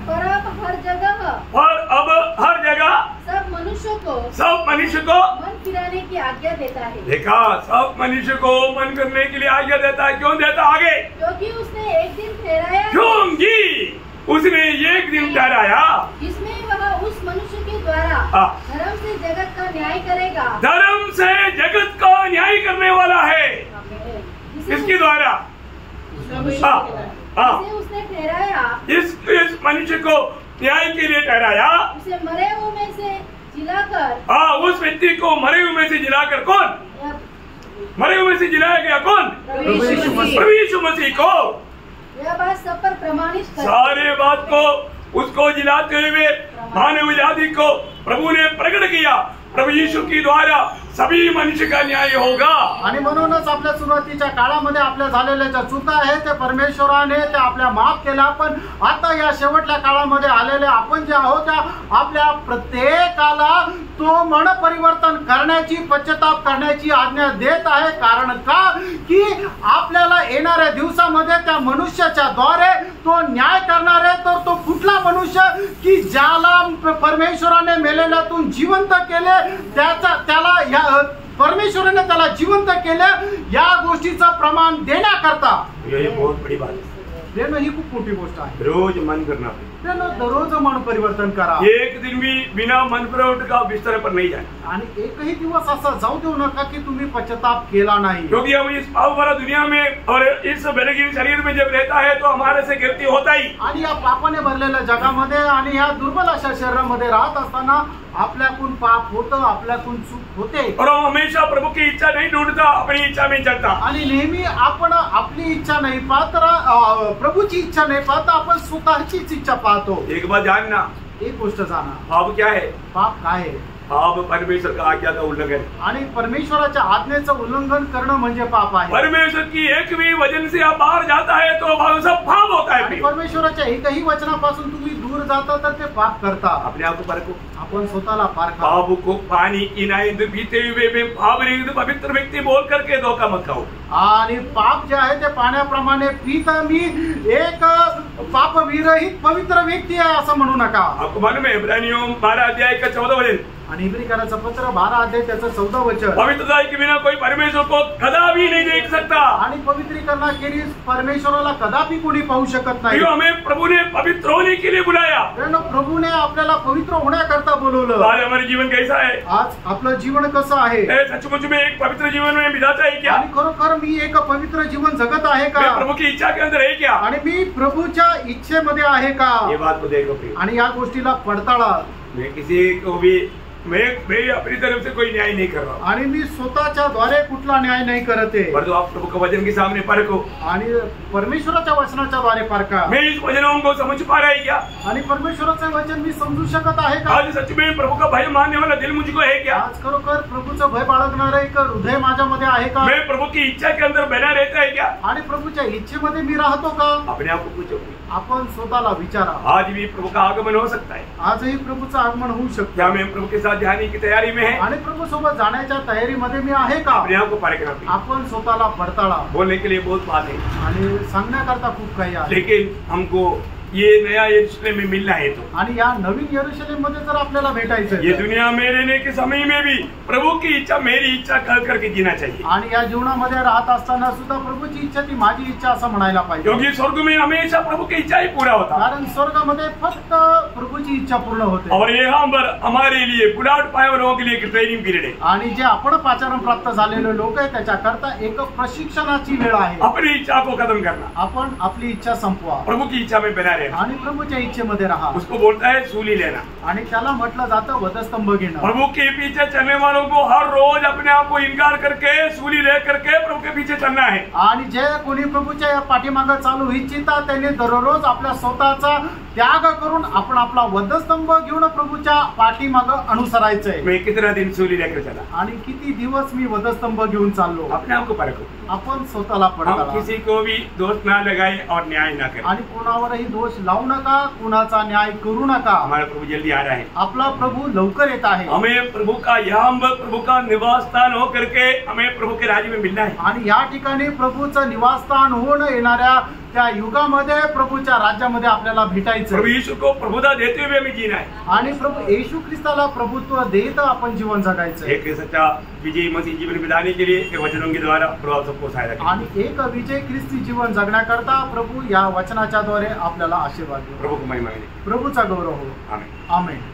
पर अब हर जगह, और अब हर जगह सब मनुष्य को मन फिराने की आज्ञा देता है. देखा, सब मनुष्य को मन करने के लिए आज्ञा देता है. क्यों देता? आगे क्योंकि उसने एक दिन ठहराया, क्योंकि उसने एक दिन ठहराया जिसमें वह उस मनुष्य के द्वारा धर्म से जगत का न्याय करेगा. धर्म से जगत का न्याय करने वाला है. किसके द्वारा? उसने ठहराया, इस मनुष्य को न्याय के लिए ठहराया. उसे मरे हुए में से जिलाकर, उस व्यक्ति को मरे हुए में से जिलाकर, कौन मरे हुए से जिलाया गया? कौन? प्रभु यीशु मसीह को. यह बात सब पर प्रमाणित कर, सारे बात को उसको जिलाते हुए मानव जाति को प्रभु ने प्रकट किया. प्रभु यीशु के द्वारा सभी मनुष्य का न्याय होगा. आणि म्हणूनच आपल्या सुरुवातीच्या काळामध्ये आपल्या झालेल्या ज्या चुका आहेत त्या परमेश्वराने त्या आपल्या माफ केल्या. पण आता या शेवटल्या काळामध्ये आलेले आपण जे आहोत त्या आपल्या प्रत्येकाला तो मन परिवर्तन करण्याची, पश्चाताप करण्याची आज्ञा देत आहे. कारण का? की आपल्याला येणाऱ्या दिवसामध्ये त्या मनुष्याच्या द्वारे तो न्याय करणार आहे. तर तो कुठला मनुष्य की ज्याला परमेश्वराने मेलेल्यातून जिवंत केले, त्याला परमेश्वराने त्याला जिवंत केलं, या गोष्टीचं प्रमाण देण्याकरता. ये बहुत बड़ी बात है. देणं ही खूप मोठी गोष्ट आहे. रोज मन करना, दररोज मन परिवर्तन करा. एक दिन भी बिना मन परिवर्तन का बिस्तर पर नहीं जाना. आणि एकही दिवस असा जाऊ देऊ नका की तुम्ही पश्चाताप केला नाही. क्योंकि हम इस पाप भरा दुनिया में और इस बलहीन शरीर में जब रहता है तो हमारे से गलती होता ही. आणि या पापाने भरलेल्या जगामध्ये आणि या दुर्बल अशा शरीरामध्ये राहत असताना आपल्याकडून पाप होतं, आपल्याकडून चूक होते. और हम हमेशा प्रभु की इच्छा नहीं ढूंढता, अपनी इच्छा में चलता. आणि नेहमी आपण आपली इच्छा नाही पाहत, प्रभूची इच्छा नाही पाहत, आपण स्वतःचीच इच्छा पाहतो. एक बात जानना, एक गोष्ट जाणा, पाप क्या है? पाप काय आहे? पाप परमेश्वर का आज्ञा का उल्लंघन. आणि परमेश्वराच्या आज्ञेचं उल्लंघन करणं म्हणजे पाप आहे. परमेश्वर की एक भी वचन से आप बाहर जाता है तो सब पाप होता है. परमेश्वराच्या एकही वचनापासून तुम्ही दूर दूर जातं तर ते पाप करतात. अपने आप को परखो, आपण स्वतःला पारखा. बाबू को पानी की नाइंद पीते हुए भी भावनिक पवित्र व्यक्ति बोल करके धोखा मत खाओ. आणि पाप जे आहे ते पाण्याप्रमाणे पित मी एक पाप विरहित पवित्र व्यक्ती आहे असं म्हणू नका. आपको मालूम है इब्रानियों 12 अध्याय का 14 वचन, आणि इब्रिकराचं पत्र 12 अध्याय त्याचं 14 वचन, पवित्रता के बिना कोई परमेश्वर को कदापि नहीं देख सकता. आणि पवित्रीकरणाखेरीज परमेश्वराला कदापि कोणी पाहू शकत नाही. क्यों हमें प्रभु ने पवित्र होने के लिए बुलाया. कारण प्रभूने आपल्याला पवित्र होण्याकरता बोलवलं. आज हमारे जीवन कैसा है. आज आपलं जीवन कसं आहे. सचमुच में एक पवित्र जीवन में बिताता है क्या. आणि खरोखर मी एक पवित्र जीवन जगत आहे का. मैं प्रभु की इच्छा के अंदर है क्या. आणि मी प्रभूच्या इच्छेमध्ये आहे का. ये बात को देखो प्रिय. आणि या गोष्टीला पडताळा. मैं किसी को भी मैं अपनी तरफ से कोई न्याय नहीं कर रहा हूँ. आणि मी स्वतःच्या द्वारे कुठला न्याय नाही करत आहे. परंतु आप प्रभु के वचन के सामने परखो. आणि परमेश्वराच्या वचनाच्या द्वारे परखा. मैं इस वचनों को समझ पा रहा है क्या. आणि परमेश्वराचं वचन मी समजू शकत आहे का. आज सच में प्रभु का भय मानने वाला दिल मुझको है क्या. आज खरोखर प्रभूचं भय बाळगणारं एक हृदय माझ्यामध्ये आहे का. मैं प्रभु की इच्छा के अंदर बना रहता है क्या. आणि प्रभूच्या इच्छेमध्ये मी राहतो का. अपने आप को पूछो. आपण स्वतःला विचारा. आज भी प्रभु का आगमन हो सकता है. आजही प्रभूचं आगमन होऊ शकतं. क्या मैं प्रभु के साथ जाने की तैयारी में है. आणि प्रभू सोबत जाण्याच्या तयारीमध्ये मी आहे का. अपने आप को परखना. आपण स्वतःला पडताळा. बोलने के लिए बहुत बात है आणि सांगण्याकरता खूप काही आहे. लेकिन हमको ये नया यरूशलेम में मिलना है तो. आणि या नवीन यरूशलेम मध्ये जर आपल्याला भेटायचं ये दुनिया में रहने के समय में भी प्रभु की इच्छा मेरी इच्छा कर करके जीना चाहिए. आणि या जीवनामध्ये राहत असताना सुद्धा प्रभूची इच्छा ती माझी इच्छा असं म्हणायला पाहिजे. क्योंकि स्वर्ग में हमेशा प्रभु की इच्छा ही पूरा होता. कारण स्वर्गामध्ये फक्त प्रभूची इच्छा पूर्ण होते. और यहाँ पर हमारे लिए बुढ़ापे पाए लोगों के लिए एक ट्रेनिंग पीरियड है. आणि जे आपण पाचारण प्राप्त झालेले लोक आहे त्याच्याकरता एक प्रशिक्षणाची वेळ आहे. अपनी इच्छा को खत्म करना. आपण आपली इच्छा संपवा. प्रभु की इच्छा में बना रहना. आणि प्रभूच्या इच्छेमध्ये राहा. उसको बोलता है सूली लेना. आणि त्याला म्हटलं जातं वधस्तंभ घेणं. प्रभु के पीछे चलने वालों को हर रोज अपने आप को इनकार करके सूली ले करके प्रभु के पीछे चलना है. आणि जे कोणी प्रभूच्या या पाठीमागे चालू इच्छितात त्यांनी दररोज आपल्या स्वतःचा त्याग करून आपण आपला वधस्तंभ घेऊन प्रभूच्या पाठीमागे अनुसरायचंय. मैं कितना दिन सूली लेकर चला. आणि किती दिवस मी वधस्तंभ घेऊन चाललो. अपने आप को परखो. आपण स्वतःला पडताळा. किसी को भी दोष ना लगाए और न्याय ना करे. आणि कोणावरही दोष लावू नका, कुणाचा न्याय करू नका. हमारा प्रभु जल्दी आ रहा है. आपला प्रभू लवकर येत आहे. हमें प्रभु का यहाँ प्रभु का निवास स्थान हो करके हमें प्रभु के राज्य में मिलना है. आणि या ठिकाणी प्रभूचं निवासस्थान होऊन येणाऱ्या त्या युगामध्ये प्रभूच्या राज्यामध्ये आपल्याला भेटायचं. प्रभु यीशु को प्रभुता देते हुए हमें जीना है. आणि प्रभू येशू ख्रिस्ताला प्रभुत्व देत आपण जीवन जगायचं. एक सच्चा विजयी मसीह जीवन बिताने के लिए वचनों के द्वारा प्रभु सबको सहायता करें. आणि एक विजय ख्रिस्ती जीवन जगण्याकरता प्रभू या वचनाच्या द्वारे आपल्याला आशीर्वाद देईल. प्रभु को महिमा मिले. प्रभूचा गौरव हो. आमेन. आमेन.